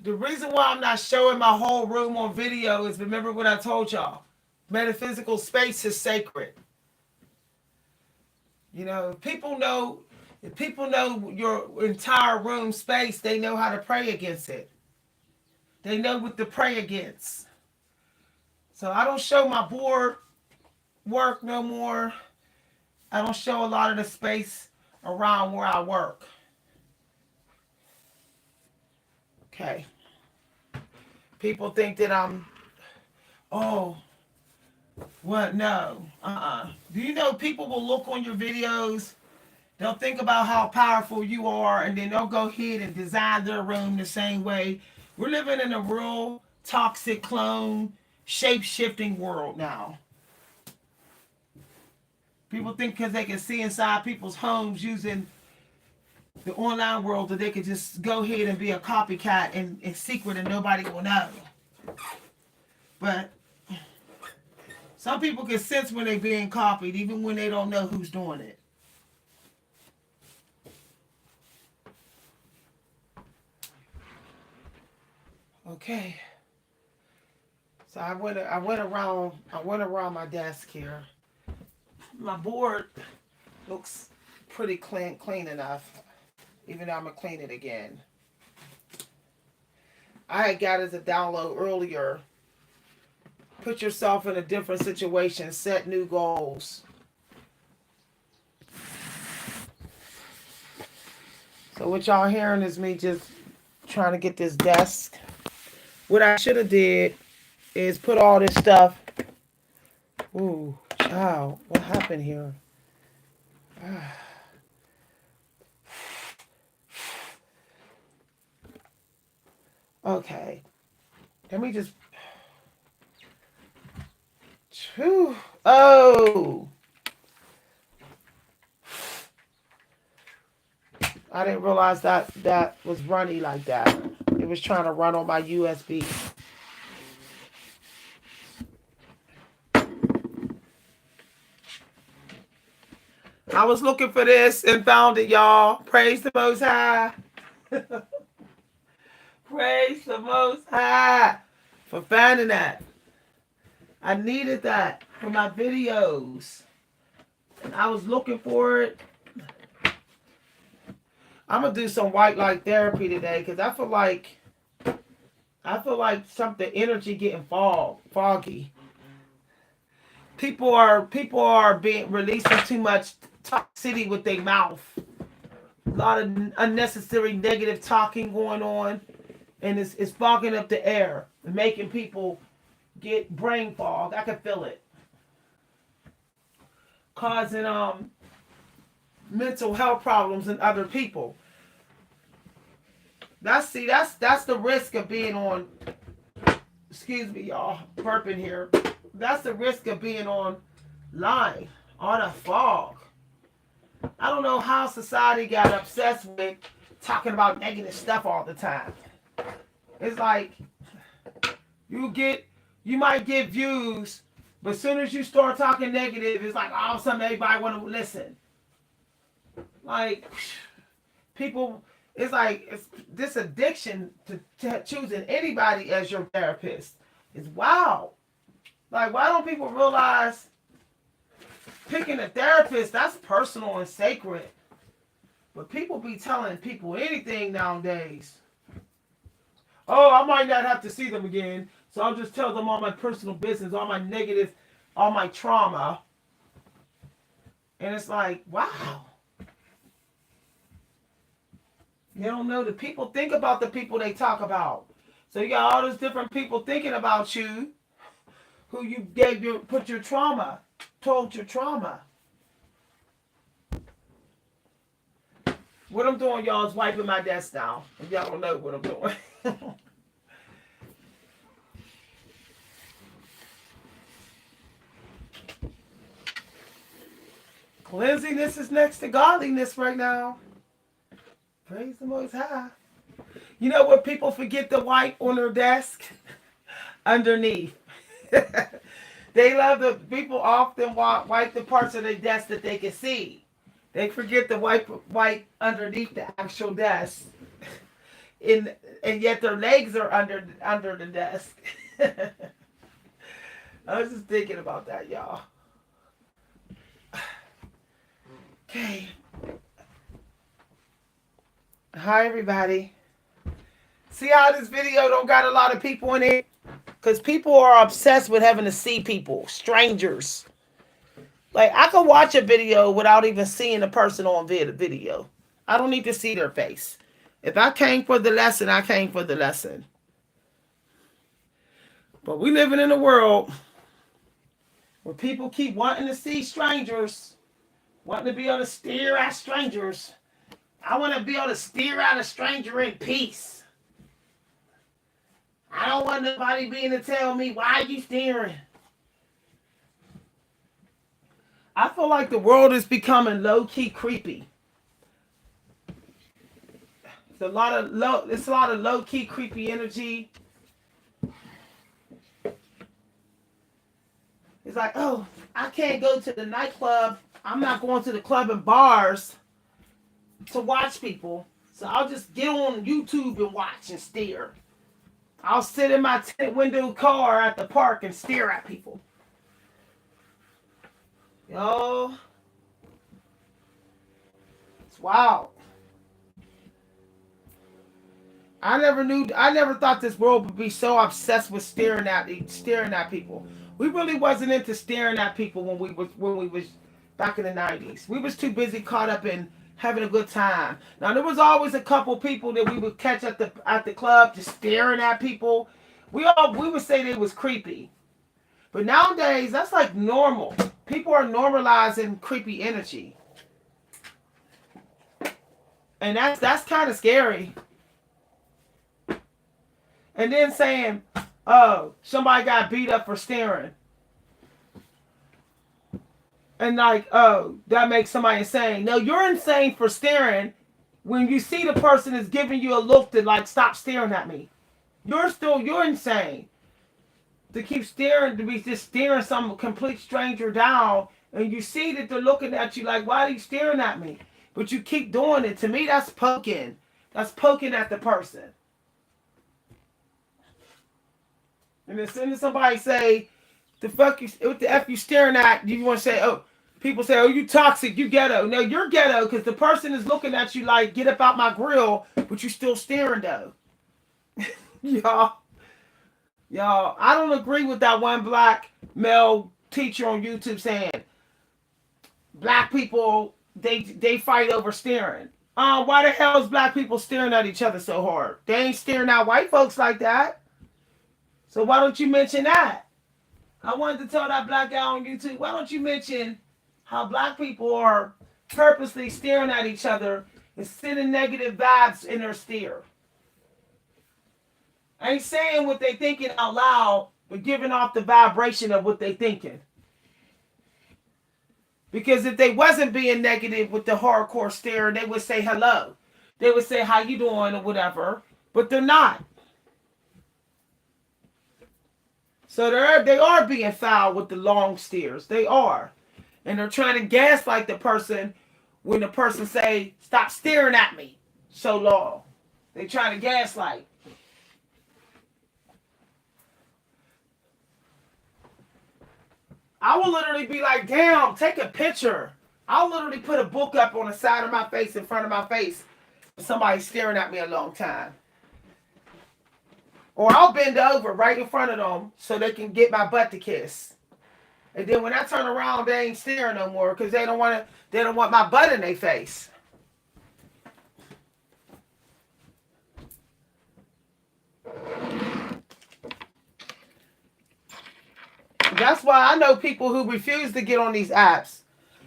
A: The reason why I'm not showing my whole room on video is, remember what I told y'all. Metaphysical space is sacred. If people know your entire room space, they know how to pray against it. They know what to pray against. So I don't show my board work no more. I don't show a lot of the space around where I work. Okay. People think that oh, what? No. Do you know people will look on your videos They'll think about how powerful you are, and then they'll go ahead and design their room the same way. We're living in a real toxic clone, shape shifting world now. People think because they can see inside people's homes using the online world that they could just go ahead and be a copycat in secret and nobody will know. But some people can sense when they're being copied, even when they don't know who's doing it. Okay. So I went around my desk here. My board looks pretty clean enough, even though I'm gonna clean it again. I had got as a download earlier. Put yourself in a different situation, set new goals. So what y'all hearing is me just trying to get this desk. What I should have did is put all this stuff. Ooh, child, what happened here? Okay, let me just. Whew. Oh, I didn't realize that was runny like that. It was trying to run on my USB. I was looking for this and found it, y'all. Praise the Most High. Praise the Most High for finding that. I needed that for my videos. And I was looking for it. I'm gonna do some white light therapy today because something energy getting foggy. People are being releasing too much toxicity with their mouth. A lot of unnecessary negative talking going on, and it's fogging up the air and making people get brain fog. I can feel it, causing mental health problems in other people. That's the risk of being on. Excuse me, y'all, burping here. That's the risk of being online. All the fog. I don't know how society got obsessed with talking about negative stuff all the time. It's like you might get views, but as soon as you start talking negative, it's like all of a sudden everybody want to listen. Like people, it's like this addiction to choosing anybody as your therapist is wow. Like why don't people realize picking a therapist that's personal and sacred? But people be telling people anything nowadays. Oh, I might not have to see them again, so I'll just tell them all my personal business, all my negative, all my trauma. And it's like, wow. You don't know the people think about the people they talk about. So you got all those different people thinking about you, who you put your trauma, told your trauma. What I'm doing, y'all, is wiping my desk down. If y'all don't know what I'm doing. Cleanliness is next to godliness right now. Praise the Most High. You know what people forget to wipe on their desk? Underneath. They love the people often wipe the parts of their desk that they can see. They forget to wipe underneath the actual desk. And yet their legs are under the desk. I was just thinking about that, y'all. Okay. Hi, everybody. See how this video don't got a lot of people in it? Because people are obsessed with having to see people, strangers. Like, I can watch a video without even seeing the person on video. I don't need to see their face. If I came for the lesson, I came for the lesson. But we living in a world where people keep wanting to see strangers. Wanting to be able to stare at strangers. I want to be able to stare at a stranger in peace. I don't want nobody being to tell me, why are you staring? I feel like the world is becoming low-key creepy. It's a lot of low-key creepy energy. It's like, oh, I can't go to the nightclub. I'm not going to the club and bars to watch people. So I'll just get on YouTube and watch and stare. I'll sit in my tinted window car at the park and stare at people. Yo, it's wild. I never thought this world would be so obsessed with staring at people. We really wasn't into staring at people when we was back in the 90s. We was too busy caught up in having a good time. Now there was always a couple people that we would catch at the club just staring at people. We would say they was creepy. But nowadays that's like normal. People are normalizing creepy energy. And that's kind of scary. And then saying, oh, somebody got beat up for staring. And like, oh, that makes somebody insane. No, you're insane for staring when you see the person is giving you a look to like, stop staring at me. You're insane. To keep staring, to be just staring some complete stranger down, and you see that they're looking at you like, why are you staring at me? But you keep doing it. To me, that's poking. That's poking at the person. And as soon as somebody say, what the F you staring at, you want to say, oh, people say, oh, you toxic, you ghetto. No, you're ghetto because the person is looking at you like, get up out my grill, but you still staring though. y'all, y'all, I don't agree with that one black male teacher on YouTube saying, black people, they fight over staring. Why the hell is black people staring at each other so hard? They ain't staring at white folks like that. So why don't you mention that? I wanted to tell that black guy on YouTube, why don't you mention how black people are purposely staring at each other and sending negative vibes in their stare? I ain't saying what they thinking out loud, but giving off the vibration of what they thinking. Because if they wasn't being negative with the hardcore stare, they would say hello. They would say how you doing or whatever, but they're not. So they are being foul with the long stares. They are. And they're trying to gaslight the person when the person say, stop staring at me so long. They try to gaslight. I will literally be like, damn, take a picture. I'll literally put a book up on the side of my face, in front of my face, if somebody's staring at me a long time. Or I'll bend over right in front of them so they can get my butt to kiss. And then when I turn around, they ain't staring no more because they don't want my butt in their face. That's why I know people who refuse to get on these apps.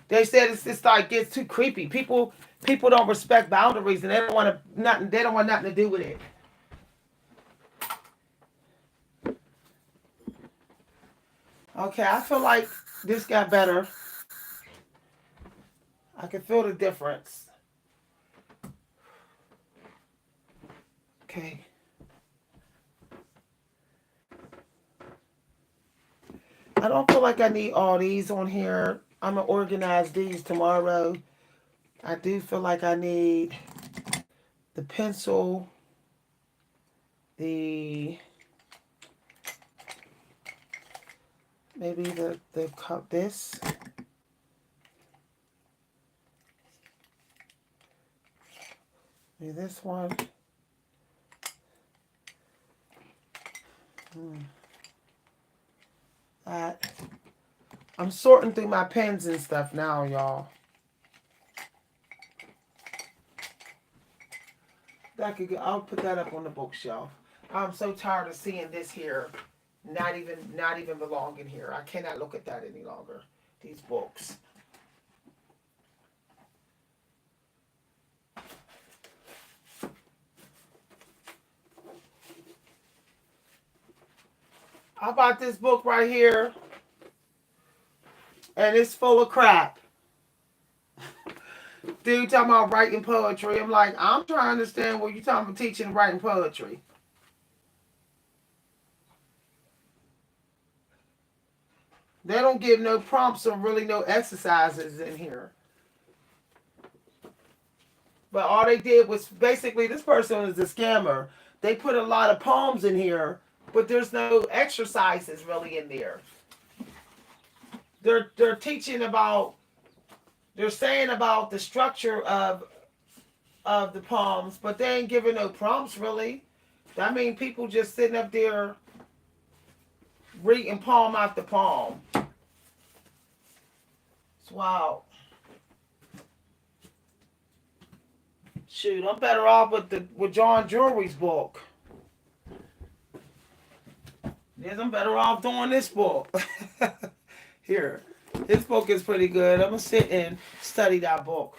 A: They said it's like gets too creepy. People don't respect boundaries and they don't want nothing to do with it. Okay, I feel like this got better. I can feel the difference. Okay. I don't feel like I need all these on here. I'm going to organize these tomorrow. I do feel like I need the pencil, maybe the cup, this. Maybe this one. That. I'm sorting through my pens and stuff now, y'all. I'll put that up on the bookshelf. I'm so tired of seeing this here, not even belonging here. I cannot look at that any longer. These books. I bought this book right here, and it's full of crap. Dude talking about writing poetry. I'm like, I'm trying to understand what you talking about teaching and writing poetry. They don't give no prompts or really no exercises in here. But all they did was basically this person is a scammer. They put a lot of poems in here, but there's no exercises really in there. They're teaching about they're saying about the structure of the poems, but they ain't giving no prompts really. I mean, people just sitting up there reading poem after poem. It's wild. Shoot, I'm better off with John Drury's book. Yes, I'm better off doing this book. Here, this book is pretty good. I'm gonna sit and study that book.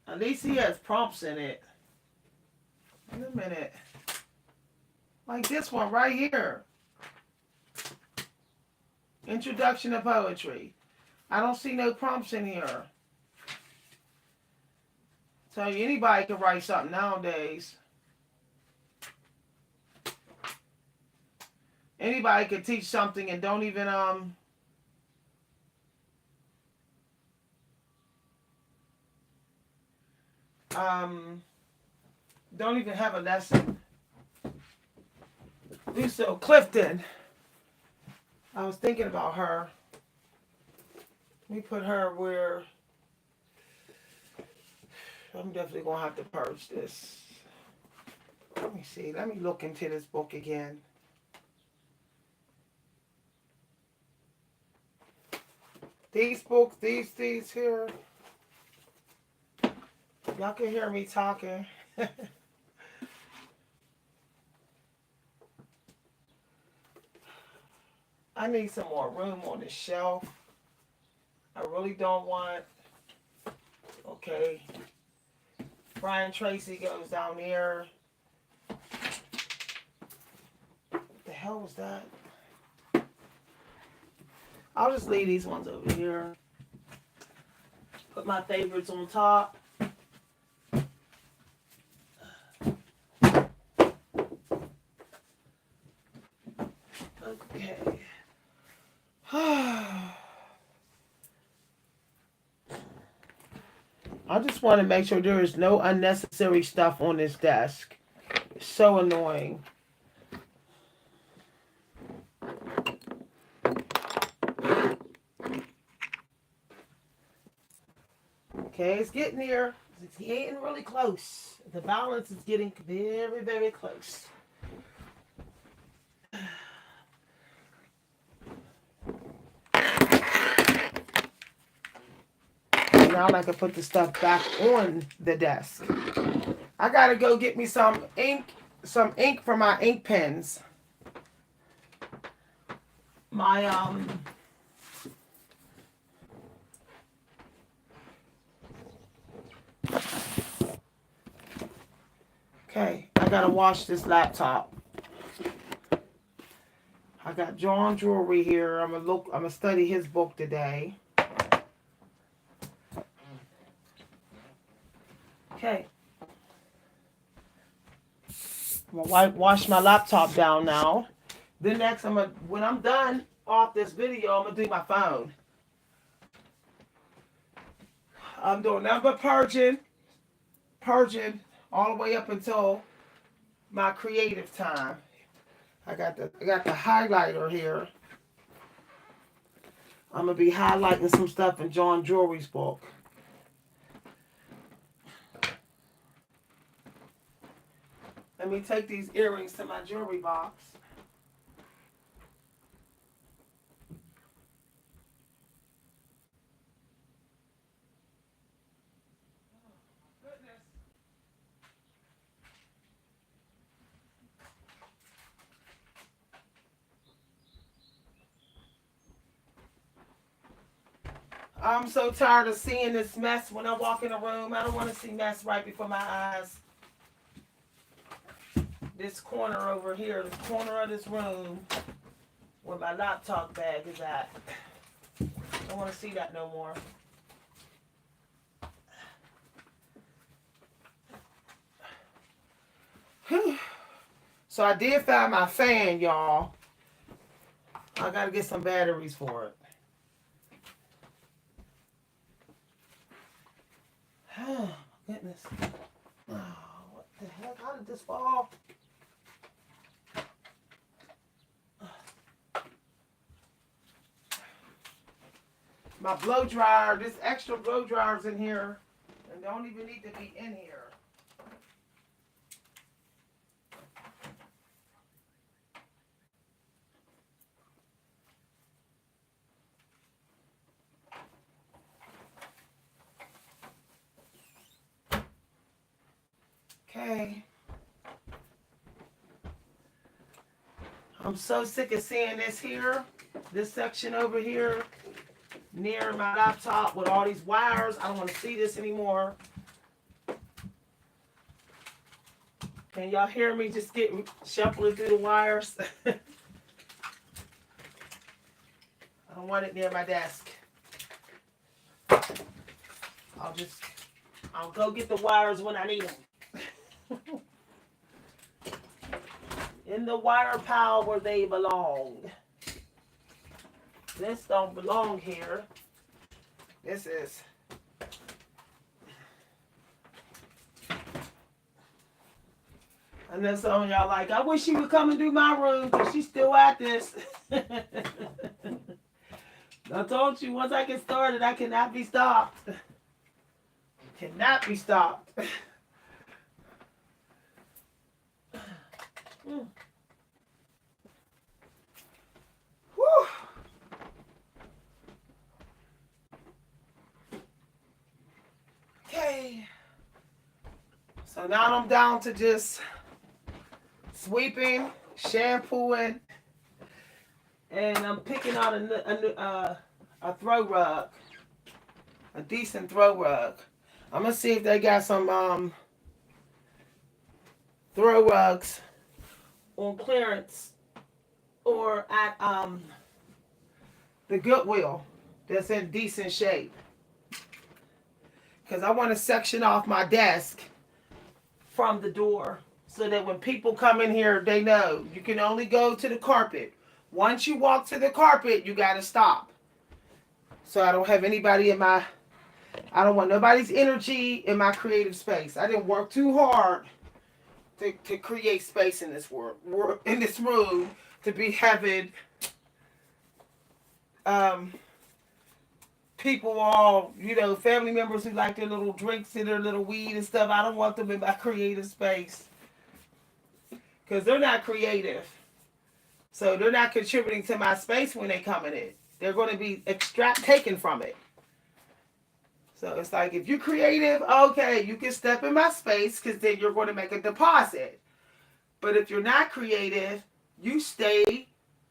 A: At least he has prompts in it. Wait a minute. Like this one right here. Introduction to Poetry. I don't see no prompts in here. Tell you anybody can write something nowadays. Anybody can teach something and don't even um don't even have a lesson. Lisa Clifton. I was thinking about her. Let me put her where I'm definitely gonna have to purge this. Let me see. Let me look into this book again. These books, these here. Y'all can hear me talking. I need some more room on the shelf. I really don't want. Okay. Brian Tracy goes down there. What the hell was that? I'll just leave these ones over here. Put my favorites on top. Okay. I just want to make sure there is no unnecessary stuff on this desk. It's so annoying. Okay, it's getting there. It's getting really close. The balance is getting very, very close. Now I can put the stuff back on the desk. I gotta go get me some ink for my ink pens. My Okay, I gotta wash this laptop. I got John Drury here. I'm gonna study his book today. Okay. I'm gonna wash my laptop down now. Then next, when I'm done off this video, I'm gonna do my phone. I'm doing nothing but purging all the way up until my creative time. I got the highlighter here. I'm gonna be highlighting some stuff in John Drury's book. Let me take these earrings to my jewelry box. I'm so tired of seeing this mess when I walk in a room. I don't want to see mess right before my eyes. this corner over here, the corner of this room where my laptop bag is at. I don't want to see that no more. So I did find my fan, y'all. I gotta get some batteries for it. Oh, goodness. Oh, what the heck? How did this fall? My blow dryer, this extra blow dryer's in here and don't even need to be in here. Okay. I'm so sick of seeing this here, this section over here near my laptop with all these wires. I don't want to see this anymore. Can y'all hear me just getting shuffling through the wires? I don't want it near my desk. I'll go get the wires when I need them. In the wire pile where they belong. This don't belong here. This is. I know some of y'all like, I wish she would come and do my room because she's still at this. I told you, once I get started, I cannot be stopped. Cannot be stopped. Whew. Okay. So now I'm down to just sweeping, shampooing, and I'm picking out a throw rug, a decent throw rug. I'm gonna see if they got some throw rugs on clearance or at the Goodwill that's in decent shape. Because I want to section off my desk from the door so that when people come in here, they know you can only go to the carpet. Once you walk to the carpet, you got to stop. So I don't have anybody I don't want nobody's energy in my creative space. I didn't work too hard to create space in this in this room, to be having people all, family members who like their little drinks and their little weed and stuff. I don't want them in my creative space because they're not creative. So they're not contributing to my space when they come in it. They're going to be taken from it. So it's like, if you're creative, okay, you can step in my space because then you're going to make a deposit. But if you're not creative, you stay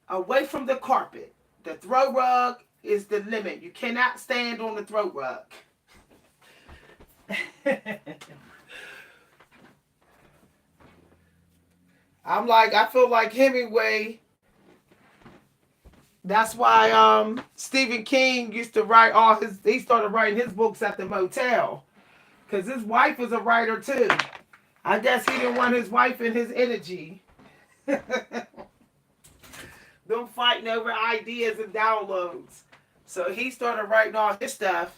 A: away from the carpet. The throw rug is the limit. You cannot stand on the throw rug. I feel like Hemingway. That's why Stephen King used to write he started writing his books at the motel. Because his wife was a writer too. I guess he didn't want his wife in his energy. Them fighting over ideas and downloads. So he started writing all his stuff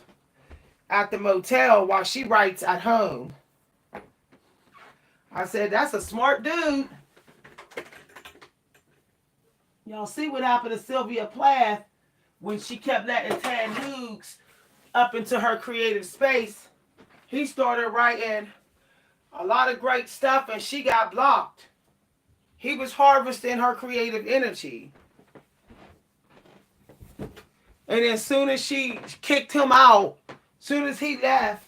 A: at the motel while she writes at home. I said, that's a smart dude. Y'all see what happened to Sylvia Plath when she kept letting Tad Hughes up into her creative space. He started writing a lot of great stuff and she got blocked. He was harvesting her creative energy. And then as soon as she kicked him out, soon as he left,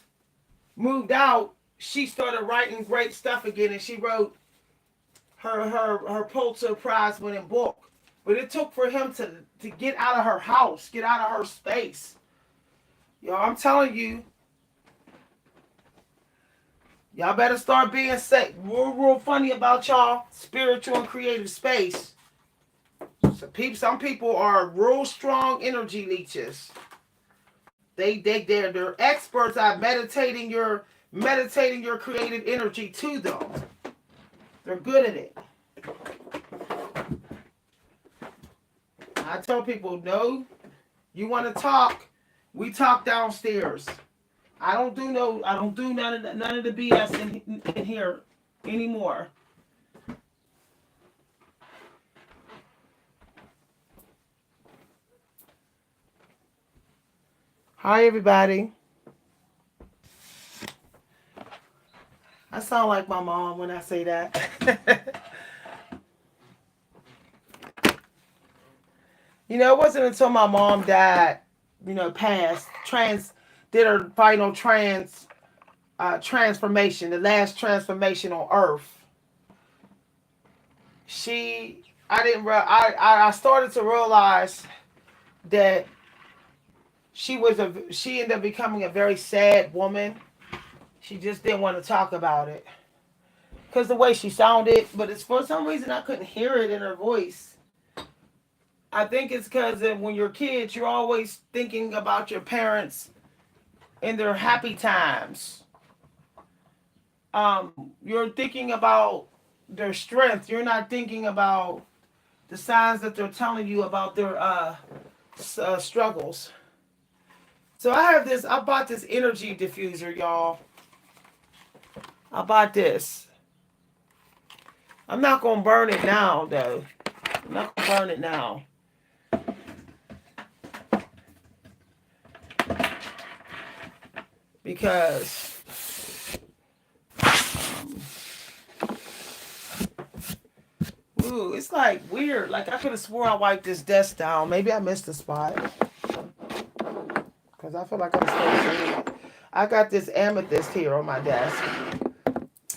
A: moved out, she started writing great stuff again, and she wrote her Pulitzer Prize winning book. But it took for him to get out of her house, get out of her space. Yo, I'm telling you, Y'all better start being safe. Real funny about y'all spiritual and creative space. Some people are real strong energy leeches. They're experts at meditating your creative energy to them. They're good at it. I tell people, no, you want to talk, we talk downstairs. I don't do none of the BS in here anymore. Hi everybody. I sound like my mom when I say that. It wasn't until my mom died, passed, did her final transformation, the last transformation on Earth. She, I didn't, I started to realize that she ended up becoming a very sad woman. She just didn't want to talk about it because the way she sounded, but it's for some reason I couldn't hear it in her voice. I think it's because when you're kids, you're always thinking about your parents in their happy times. You're thinking about their strength. You're not thinking about the signs that they're telling you about their struggles. So I have this. I bought this energy diffuser, y'all. I bought this. I'm not gonna burn it now, though. I'm not gonna burn it now because ooh, it's like weird. Like I could have swore I wiped this desk down. Maybe I missed a spot because I feel like I'm still seeing it. I got this amethyst here on my desk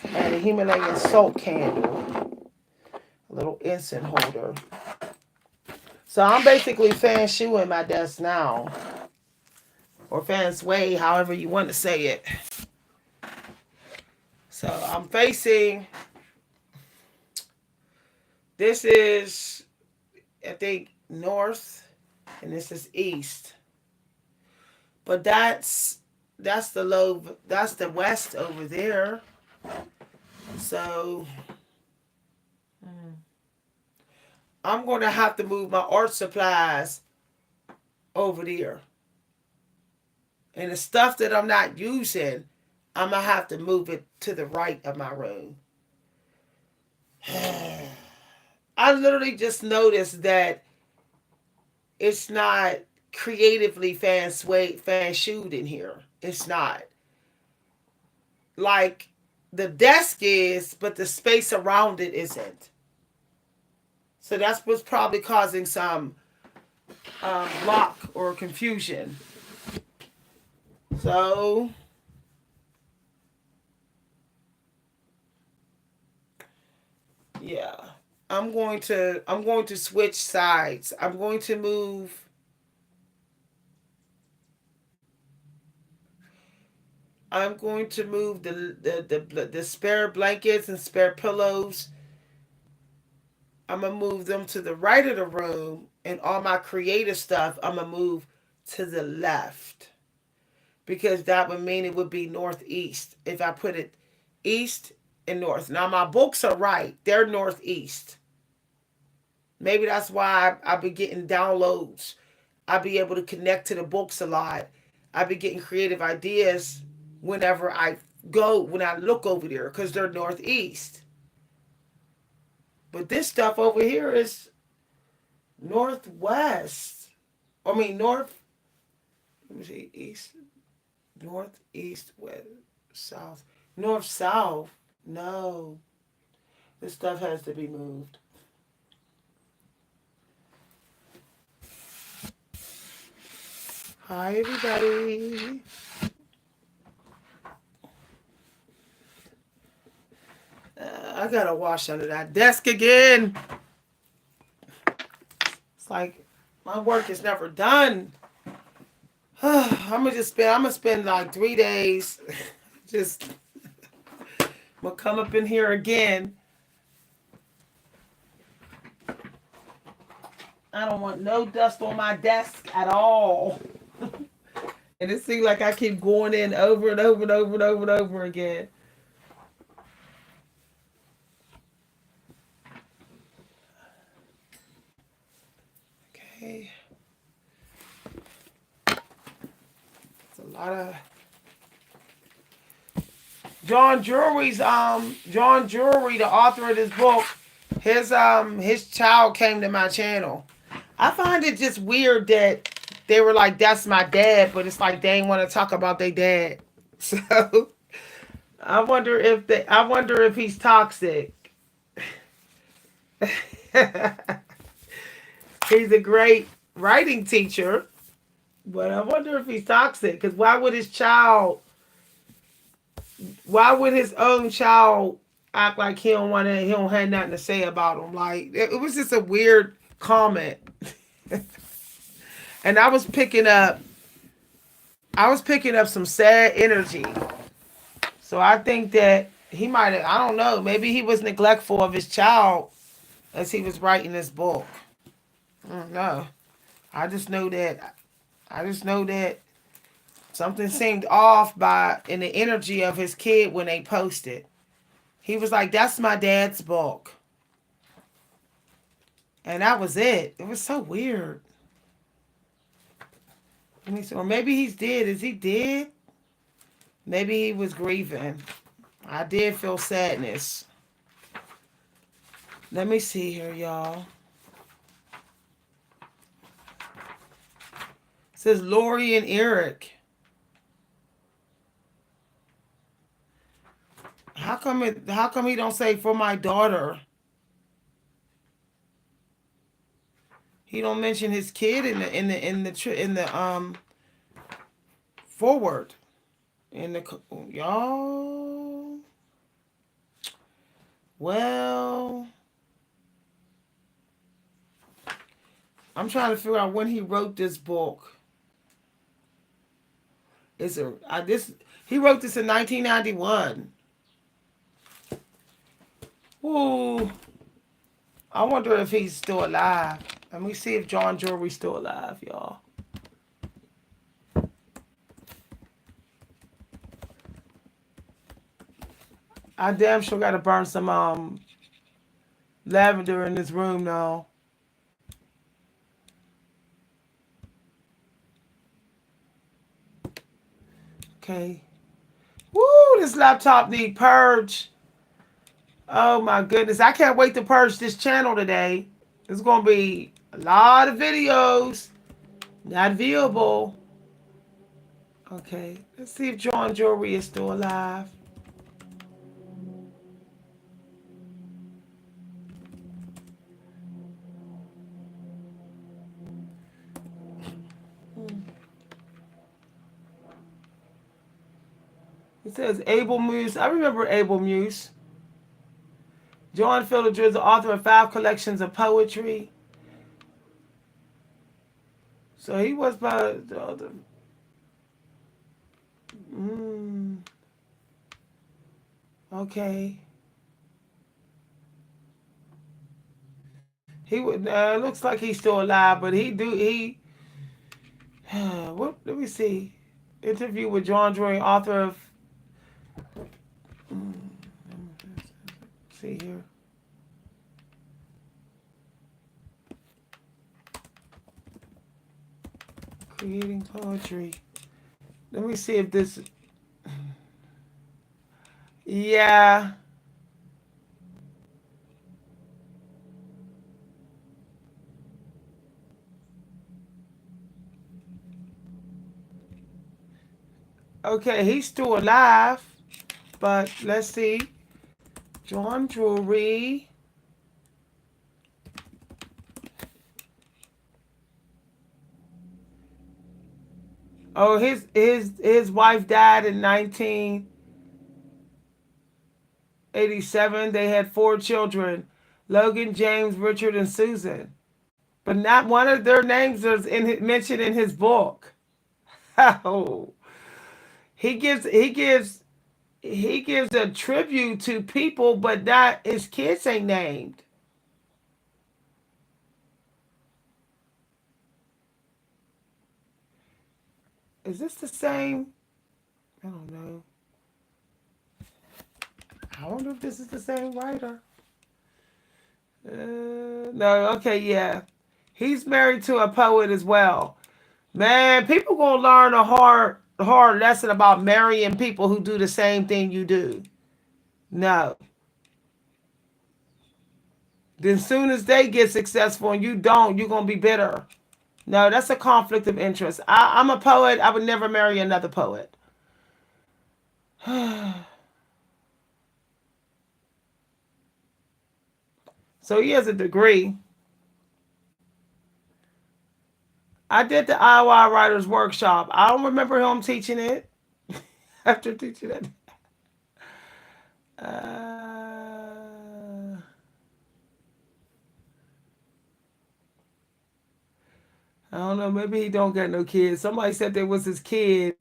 A: and a Himalayan salt candle, a little incense holder. So I'm basically fan shuing my desk now, or fan sway, however you want to say it. So I'm facing. This is, I think, north, and this is east. But that's that's the west over there. So I'm going to have to move my art supplies over there. And the stuff that I'm not using, I'm going to have to move it to the right of my room. I literally just noticed that it's not creatively fan shooed in here. It's not. Like the desk is, but the space around it isn't. So that's what's probably causing some block or confusion. So yeah, I'm going to switch sides. I'm going to move the spare blankets and spare pillows. I'm gonna move them to the right of the room, and all my creative stuff I'm gonna move to the left because that would mean it would be northeast if I put it east and north. Now my books are right; they're northeast. Maybe that's why I be getting downloads. I be able to connect to the books a lot. I be getting creative ideas whenever when I look over there because they're northeast. But this stuff over here is northwest. I mean north. Let me see, east, north, east, west, south, north, south. No, this stuff has to be moved. Hi, everybody. I gotta wash under that desk again. It's like my work is never done. I'm gonna spend like 3 days just I'm gonna come up in here again. I don't want no dust on my desk at all. And it seems like I keep going in over and over and over and over and over again. Okay. It's a lot of John Drury, the author of this book, his child came to my channel. I find it just weird that they were like, "That's my dad," but it's like they ain't want to talk about their dad. So I wonder if he's toxic. He's a great writing teacher, but I wonder if he's toxic. Because why would his own child act like he don't have nothing to say about him? Like it was just a weird comment. And I was picking up some sad energy. So I think that he might have, I don't know, maybe he was neglectful of his child as he was writing this book. I don't know. I just know that I just know that something seemed off by in the energy of his kid when they posted. He was like, "That's my dad's book." And that was it. It was so weird. Let me see. Or maybe he's dead. Is he dead? Maybe he was grieving. I did feel sadness. Let me see here, y'all. It says Lori and Eric. How come he don't say for my daughter? He don't mention his kid in the forward in the y'all. Well, I'm trying to figure out when he wrote this book. Is it this? He wrote this in 1991. Ooh, I wonder if he's still alive. Let me see if John Drury's still alive, y'all. I damn sure got to burn some lavender in this room now. Okay. Woo! This laptop need purge. Oh my goodness! I can't wait to purge this channel today. It's gonna be a lot of videos not viewable. Okay. Let's see if John Drury is still alive. It says Abel Muse. I remember Abel Muse. John Phillips is the author of 5 collections of poetry. So he was by the other. Mm, okay. He would. Looks like he's still alive, but he. What? Let me see. Interview with John Drury, author of. Mm, see here. Creating poetry. Let me see if this. Yeah. Okay, he's still alive, but let's see. John Drury. Oh, his wife died in 1987. They had 4 children: Logan, James, Richard, and Susan. But not one of their names is mentioned in his book. Oh, he gives He gives a tribute to people, but not his kids ain't named. Is this the same? I don't know. I wonder if this is the same writer. No, okay, yeah. He's married to a poet as well. Man, people gonna learn a hard lesson about marrying people who do the same thing you do. No. Then soon as they get successful and you don't, you're gonna be bitter. No, that's a conflict of interest. I'm a poet. I would never marry another poet. So he has a degree. I did the IY Writers Workshop. I don't remember him teaching it. After teaching it. I don't know. Maybe he don't got no kids. Somebody said there was his kid.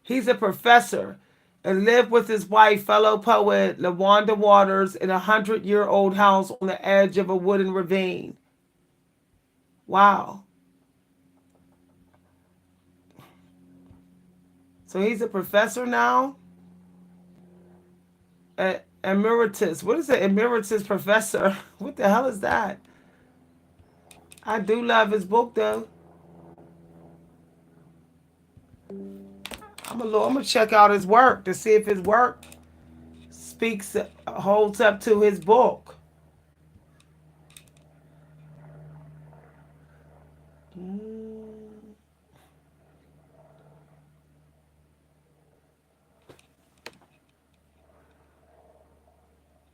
A: He's a professor and lived with his wife, fellow poet LaWanda Waters, in a 100-year-old house on the edge of a wooden ravine. Wow. So he's a professor now? Emeritus. What is an emeritus professor? What the hell is that? I do love his book though. I'm gonna check out his work to see if his work speaks holds up to his book. Mm,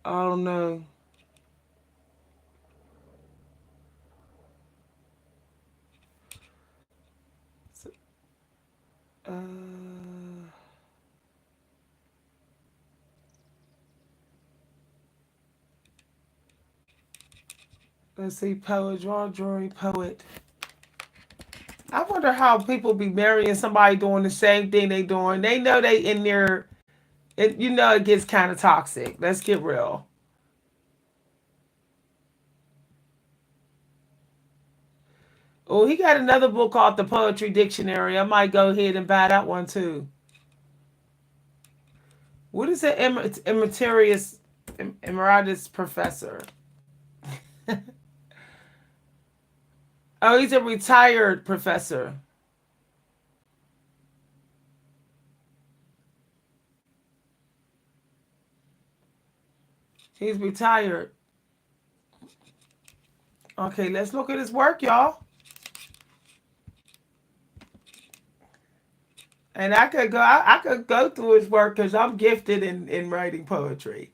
A: I don't know. Uh, let's see, poet, drawing poet. I wonder how people be marrying somebody doing the same thing they doing. They know they in there. It gets kind of toxic. Let's get real. Oh, he got another book called The Poetry Dictionary. I might go ahead and buy that one too. What is an emeritus professor? Oh, he's a retired professor. He's retired. Okay, let's look at his work, y'all. And I could go through his work because I'm gifted in writing poetry.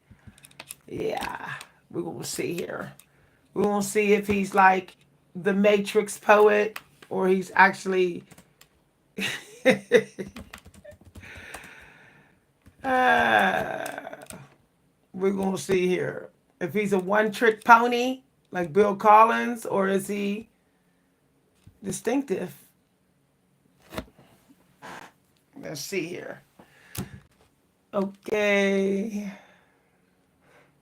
A: Yeah, we're gonna see here. We're gonna see if he's like the Matrix poet or he's actually. uh, we're gonna see here if he's a one-trick pony like Bill Collins or is he distinctive? Let's see here. Okay.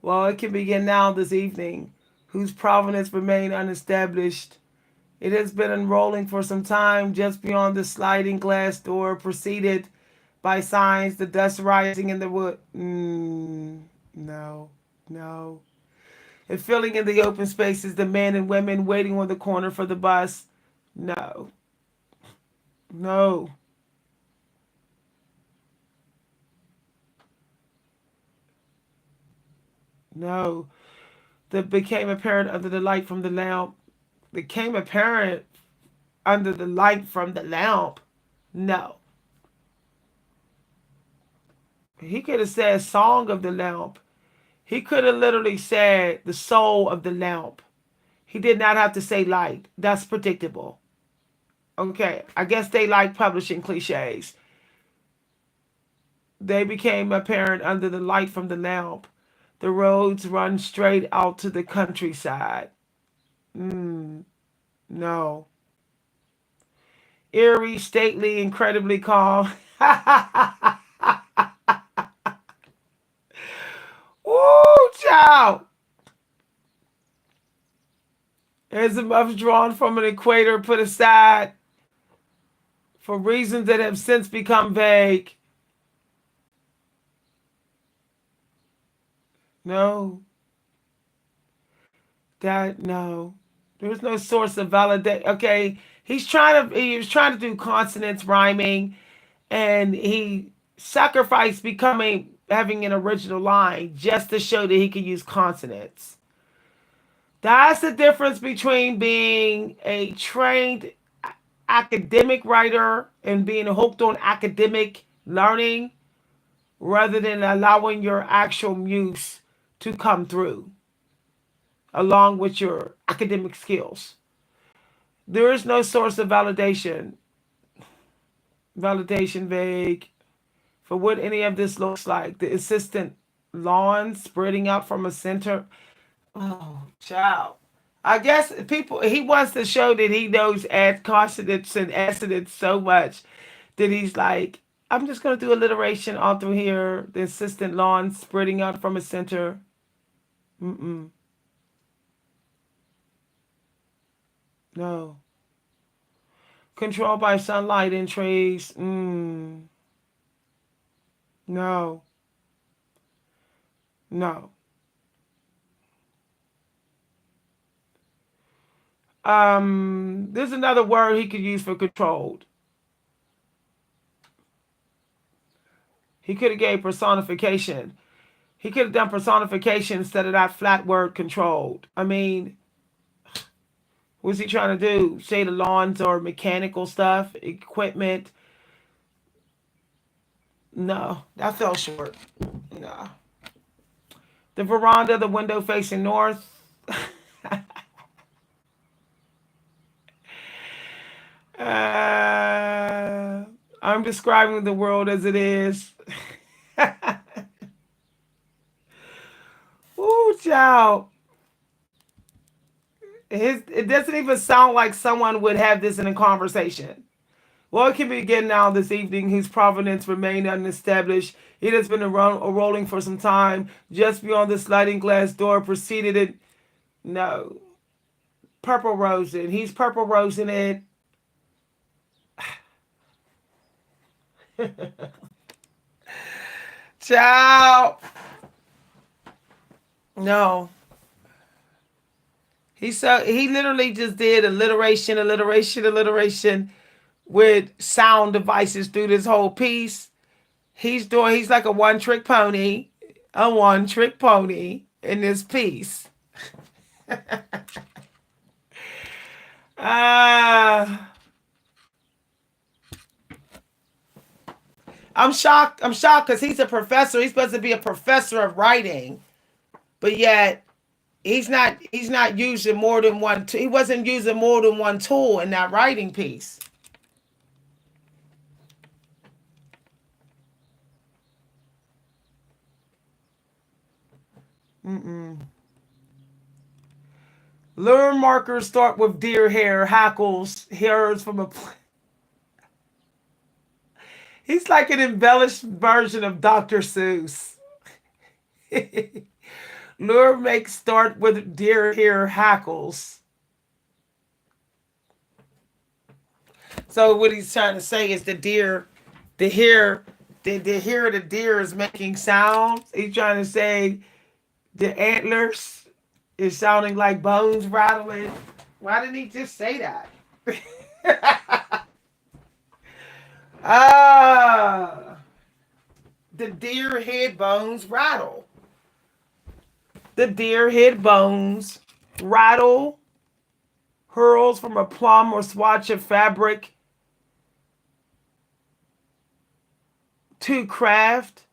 A: Well, it can begin now this evening, whose provenance remain unestablished. It has been unrolling for some time just beyond the sliding glass door, preceded by signs, the dust rising in the wood. No, no. And filling in the open spaces, the men and women waiting on the corner for the bus. No, no, no. That became apparent under the light from the lamp. Became apparent under the light from the lamp. No. He could have said song of the lamp. He could have literally said the soul of the lamp. He did not have to say light. That's predictable. Okay, I guess they like publishing cliches. They became apparent under the light from the lamp. The roads run straight out to the countryside. Mm, no. Eerie, stately, incredibly calm. Woo, child. Azimuth drawn from an equator put aside for reasons that have since become vague. No, no. There's no source of validation. Okay, he was trying to do consonants rhyming, and he sacrificed becoming having an original line just to show that he could use consonants. That's the difference between being a trained academic writer and being hooked on academic learning rather than allowing your actual muse to come through along with your academic skills. There is no source of validation. Validation vague for what any of this looks like. The assistant lawn spreading out from a center. Oh, child. I guess he wants to show that he knows consonants and assonants so much that he's like, I'm just going to do alliteration all through here. The assistant lawn spreading out from a center. Mm-mm. No. Controlled by sunlight and trees. No. No. There's another word he could use for controlled. He could have gave personification. He could have done personification instead of that flat word controlled. I mean, what's he trying to do? Say the lawns or mechanical stuff, equipment. No, that fell short. No. The veranda, the window facing north. I'm describing the world as it is. Ooh, child. It doesn't even sound like someone would have this in a conversation. Well, it can begin now this evening, whose provenance remained unestablished. It has been rolling for some time. Just beyond the sliding glass door preceded it. No. Purple rose it. He's purple rosing it. Ciao. No. He literally just did alliteration with sound devices through this whole piece. He's like a one-trick pony. A one-trick pony in this piece. I'm shocked. I'm shocked because he's a professor. He's supposed to be a professor of writing, but yet he's not. He's not using more than one. He wasn't using more than one tool in that writing piece. Mm-mm. Lure markers start with deer hair, hackles, hairs from a. He's like an embellished version of Dr. Seuss. Lure makes start with deer hair hackles. So what he's trying to say is the hair, the hair of the deer is making sounds. He's trying to say the antlers is sounding like bones rattling. Why didn't he just say that? Ah, the deer head bones rattle. The deer head bones rattle, hurls from a plum or swatch of fabric to craft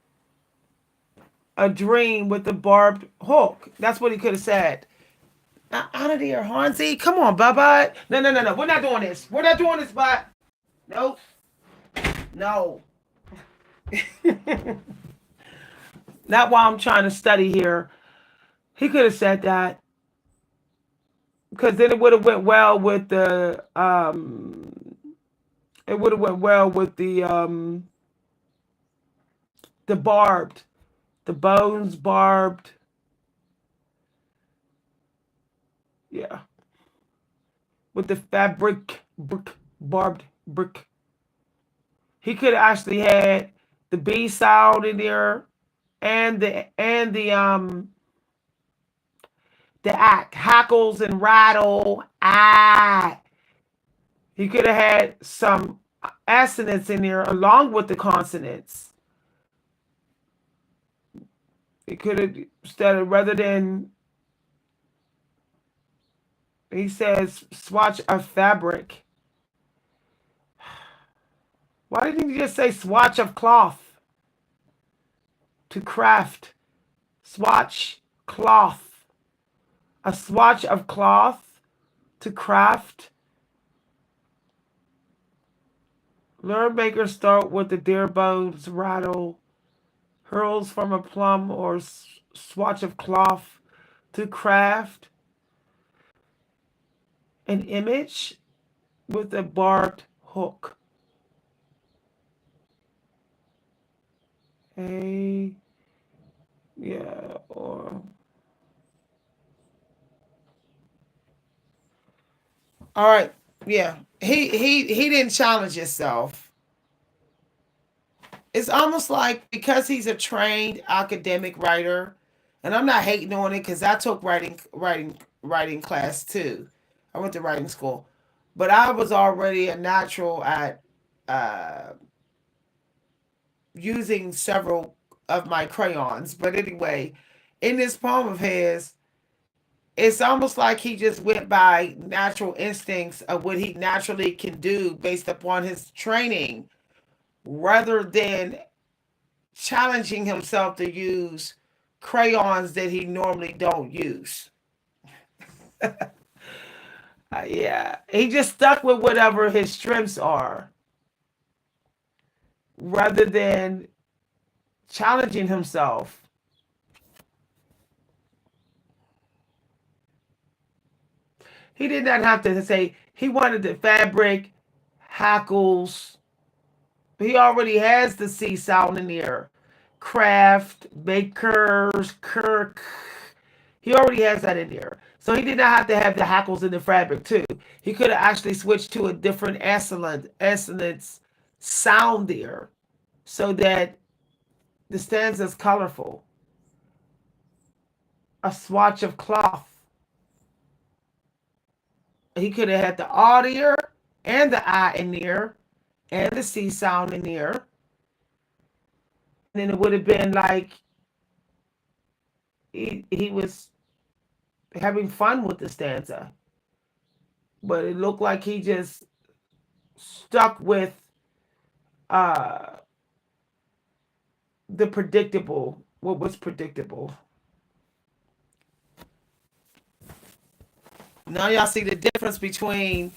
A: a dream with the barbed hook. That's what he could have said. Out of there, Hansi. Come on, Bubba. No. We're not doing this. We're not doing this, but nope. No. Not while I'm trying to study here. He could have said that. Because then it would have went well with the it would have went well with the The barbed, the bones barbed. Yeah, with the fabric, brick, barbed brick. He could have actually had the B sound in there and the act hackles and rattle. Ah, he could have had some assonance in there along with the consonants. He could have instead of rather than he says swatch of fabric. Why didn't he just say swatch of cloth to craft? Swatch cloth. A swatch of cloth to craft. Learn makers start with the deer bones rattle, hurls from a plum or swatch of cloth to craft an image with a barbed hook. A yeah, or all right, yeah. He didn't challenge himself. It's almost like because he's a trained academic writer, and I'm not hating on it because I took writing class too. I went to writing school, but I was already a natural at uh, using several of my crayons. But anyway, in this poem of his, it's almost like he just went by natural instincts of what he naturally can do based upon his training rather than challenging himself to use crayons that he normally don't use. Yeah, he just stuck with whatever his strengths are rather than challenging himself. He did not have to say he wanted the fabric, hackles. He already has the C sound in there. Craft, bakers, kirk. He already has that in there. So he did not have to have the hackles in the fabric too. He could have actually switched to a different assonance sound there so that the stanza is colorful. A swatch of cloth. He could have had the audier and the I in there and the C sound in there. And then it would have been like he was having fun with the stanza. But it looked like he just stuck with uh the predictable, what was predictable. Now y'all see the difference between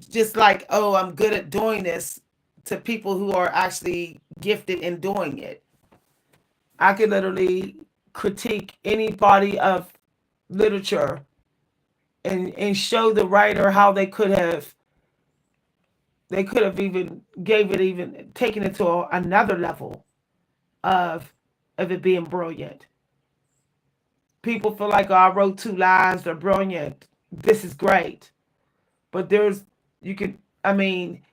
A: just like, oh, I'm good at doing this to people who are actually gifted in doing it. I could literally critique any body of literature and show the writer how they could have even gave it even taken it to another level of it being brilliant. People feel like, oh, I wrote 2 lines, they're brilliant. This is great. But there's you can I mean,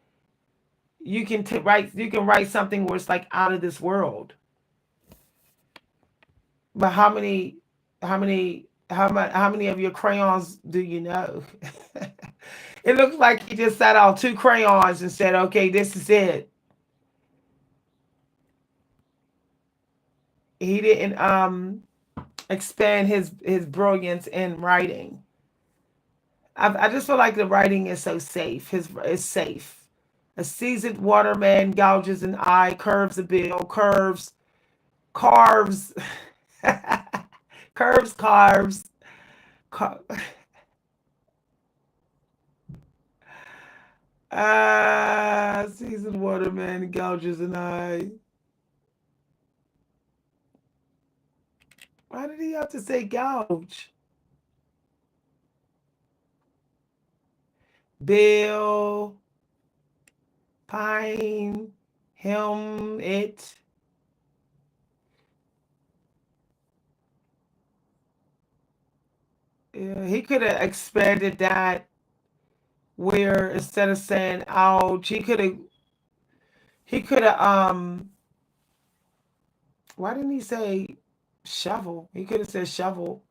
A: you can write something where it's like out of this world. But how many of your crayons do you know? It looks like he just sat out 2 crayons and said, okay, this is it. He didn't expand his brilliance in writing. I just feel like the writing is so safe. His is safe. A seasoned waterman gouges an eye, curves a bill, carves, curves, carves. Car- seasoned waterman gouges an eye. Why did he have to say gouge? Bill, pine, him, it. Yeah, he could have expanded that where instead of saying ouch, he could have why didn't he say shovel? He could have said shovel.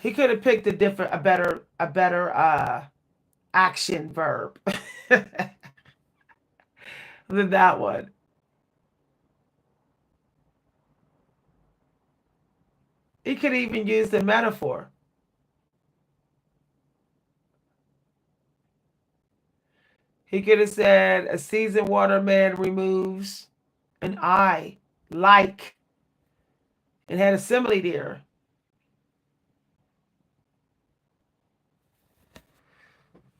A: He could have picked a better action verb than that one. He could even use the metaphor. He could have said a seasoned waterman removes an eye, like, and had a simile there.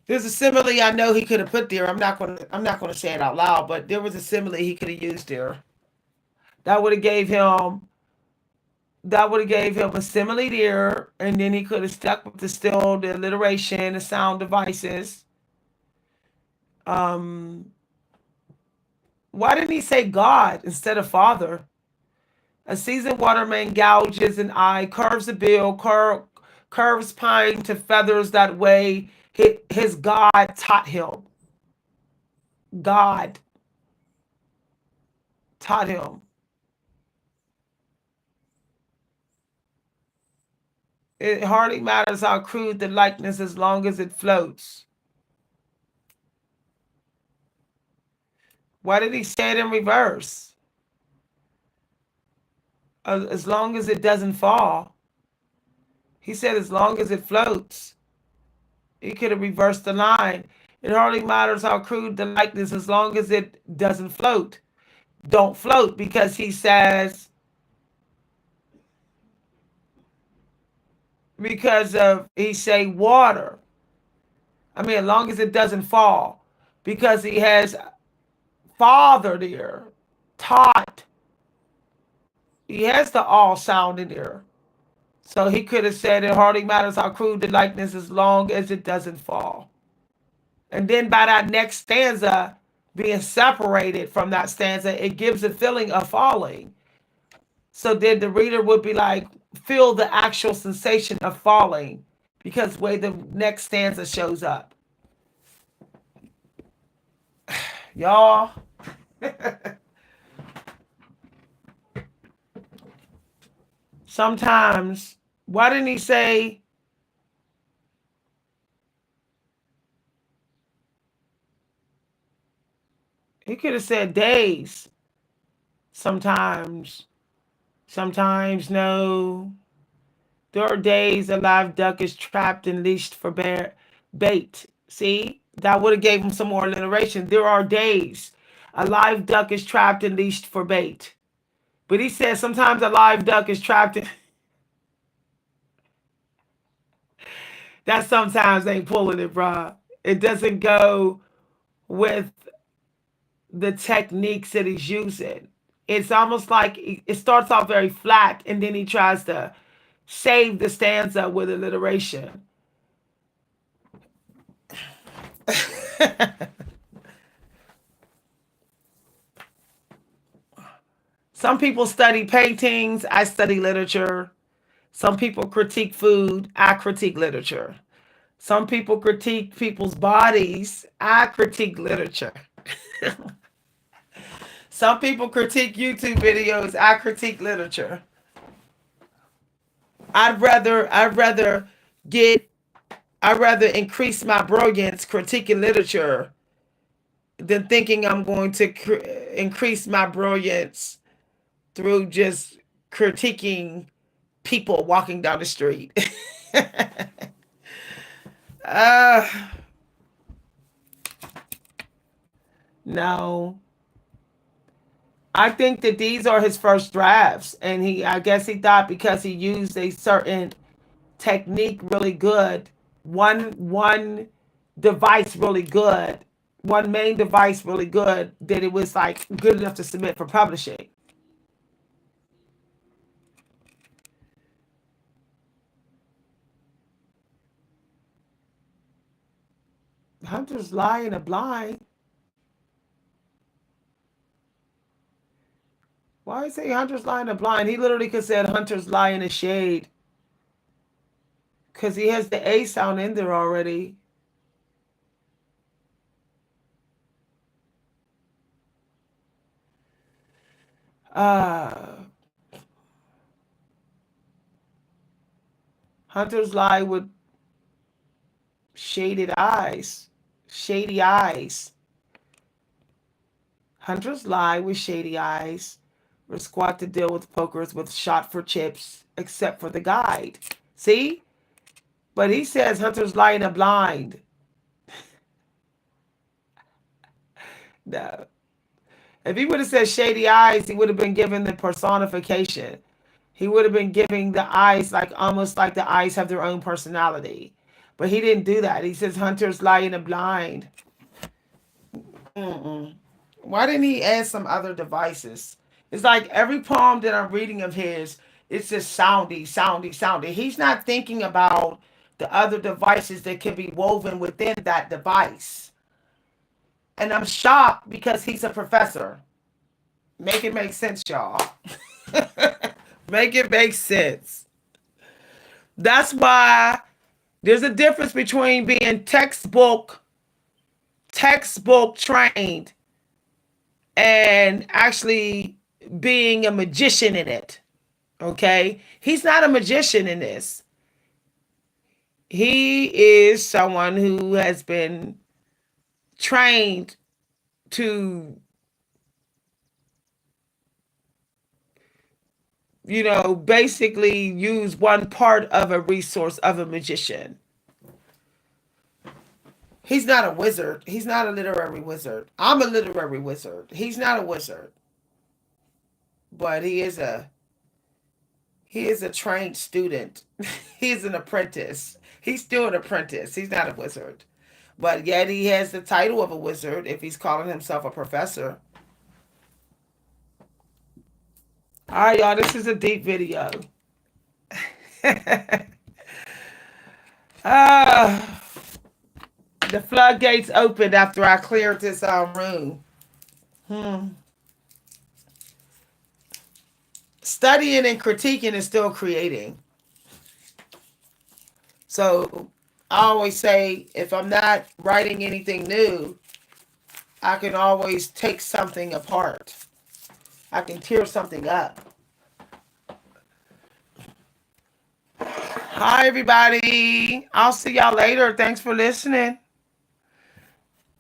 A: There's a simile I know he could have put there. I'm not gonna say it out loud, but there was a simile he could have used there. That would have gave him that would have gave him a simile there, and then he could have stuck with the alliteration, the sound devices. Um, why didn't he say God instead of Father? A seasoned waterman gouges an eye, curves a bill, curves pine to feathers that way. His God taught him. God taught him. It hardly matters how crude the likeness as long as it floats. Why did he say it in reverse? As long as it doesn't fall. He said as long as it floats. He could have reversed the line. It hardly matters how crude the likeness as long as it doesn't float. Don't float because he says because of he say water. I mean, as long as it doesn't fall, because he has father there, taught. He has the all sound in there. So he could have said it hardly matters how crude the likeness as long as it doesn't fall. And then by that next stanza being separated from that stanza, it gives a feeling of falling. So then the reader would be like, feel the actual sensation of falling because the way the next stanza shows up. Y'all, sometimes, why didn't he say, he could have said days. Sometimes, sometimes no. There are days a live duck is trapped and leashed for bait. See, that would have gave him some more alliteration. There are days a live duck is trapped and leashed for bait. But he says sometimes a live duck is trapped in. That sometimes ain't pulling it, bruh. It doesn't go with the techniques that he's using. It's almost like it starts off very flat and then he tries to save the stanza with alliteration. Some people study paintings, I study literature. Some people critique food, I critique literature. Some people critique people's bodies, I critique literature. Some people critique YouTube videos, I critique literature. I'd rather get I'd rather increase my brilliance critiquing literature than thinking I'm going to increase my brilliance through just critiquing people walking down the street. uh, no. I think that these are his first drafts, and I guess he thought because he used a certain technique really good, one device really good, one main device really good, that it was like good enough to submit for publishing. Hunter's lying a blind. Why is he Hunter's lie in the blind? He literally could said Hunter's lie in the shade. Because he has the A sound in there already. Uh, Hunter's lie with shaded eyes. Shady eyes. Hunter's lie with shady eyes. We're squad to deal with pokers with shot for chips, except for the guide. See? But he says Hunter's lie in the blind. No. If he would have said shady eyes, he would have been given the personification. He would have been giving the eyes like almost like the eyes have their own personality. But he didn't do that. He says hunters lie in the blind. Mm-mm. Why didn't he add some other devices? It's like every poem that I'm reading of his, it's just soundy, soundy, soundy. He's not thinking about the other devices that can be woven within that device. And I'm shocked because he's a professor. Make it make sense, y'all. Make it make sense. That's why there's a difference between being textbook trained and actually being a magician in it. Okay? He's not a magician in this. He is someone who has been trained to, basically use one part of a resource of a magician. He's not a wizard. He's not a literary wizard. I'm a literary wizard. He's not a wizard. But he is a trained student. He's an apprentice. He's still an apprentice. He's not a wizard. But yet he has the title of a wizard if he's calling himself a professor. All right, y'all, this is a deep video. uh, the floodgates opened after I cleared this room. Studying and critiquing is still creating. So I always say, if I'm not writing anything new, I can always take something apart. I can tear something up. Hi, everybody. I'll see y'all later. Thanks for listening.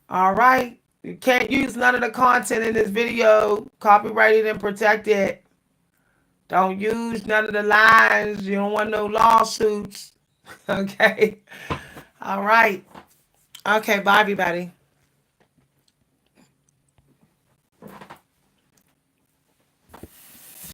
A: All right. You can't use none of the content in this video. Copyrighted and protected. Don't use none of the lines. You don't want no lawsuits. Okay. All right. Okay. Bye, everybody.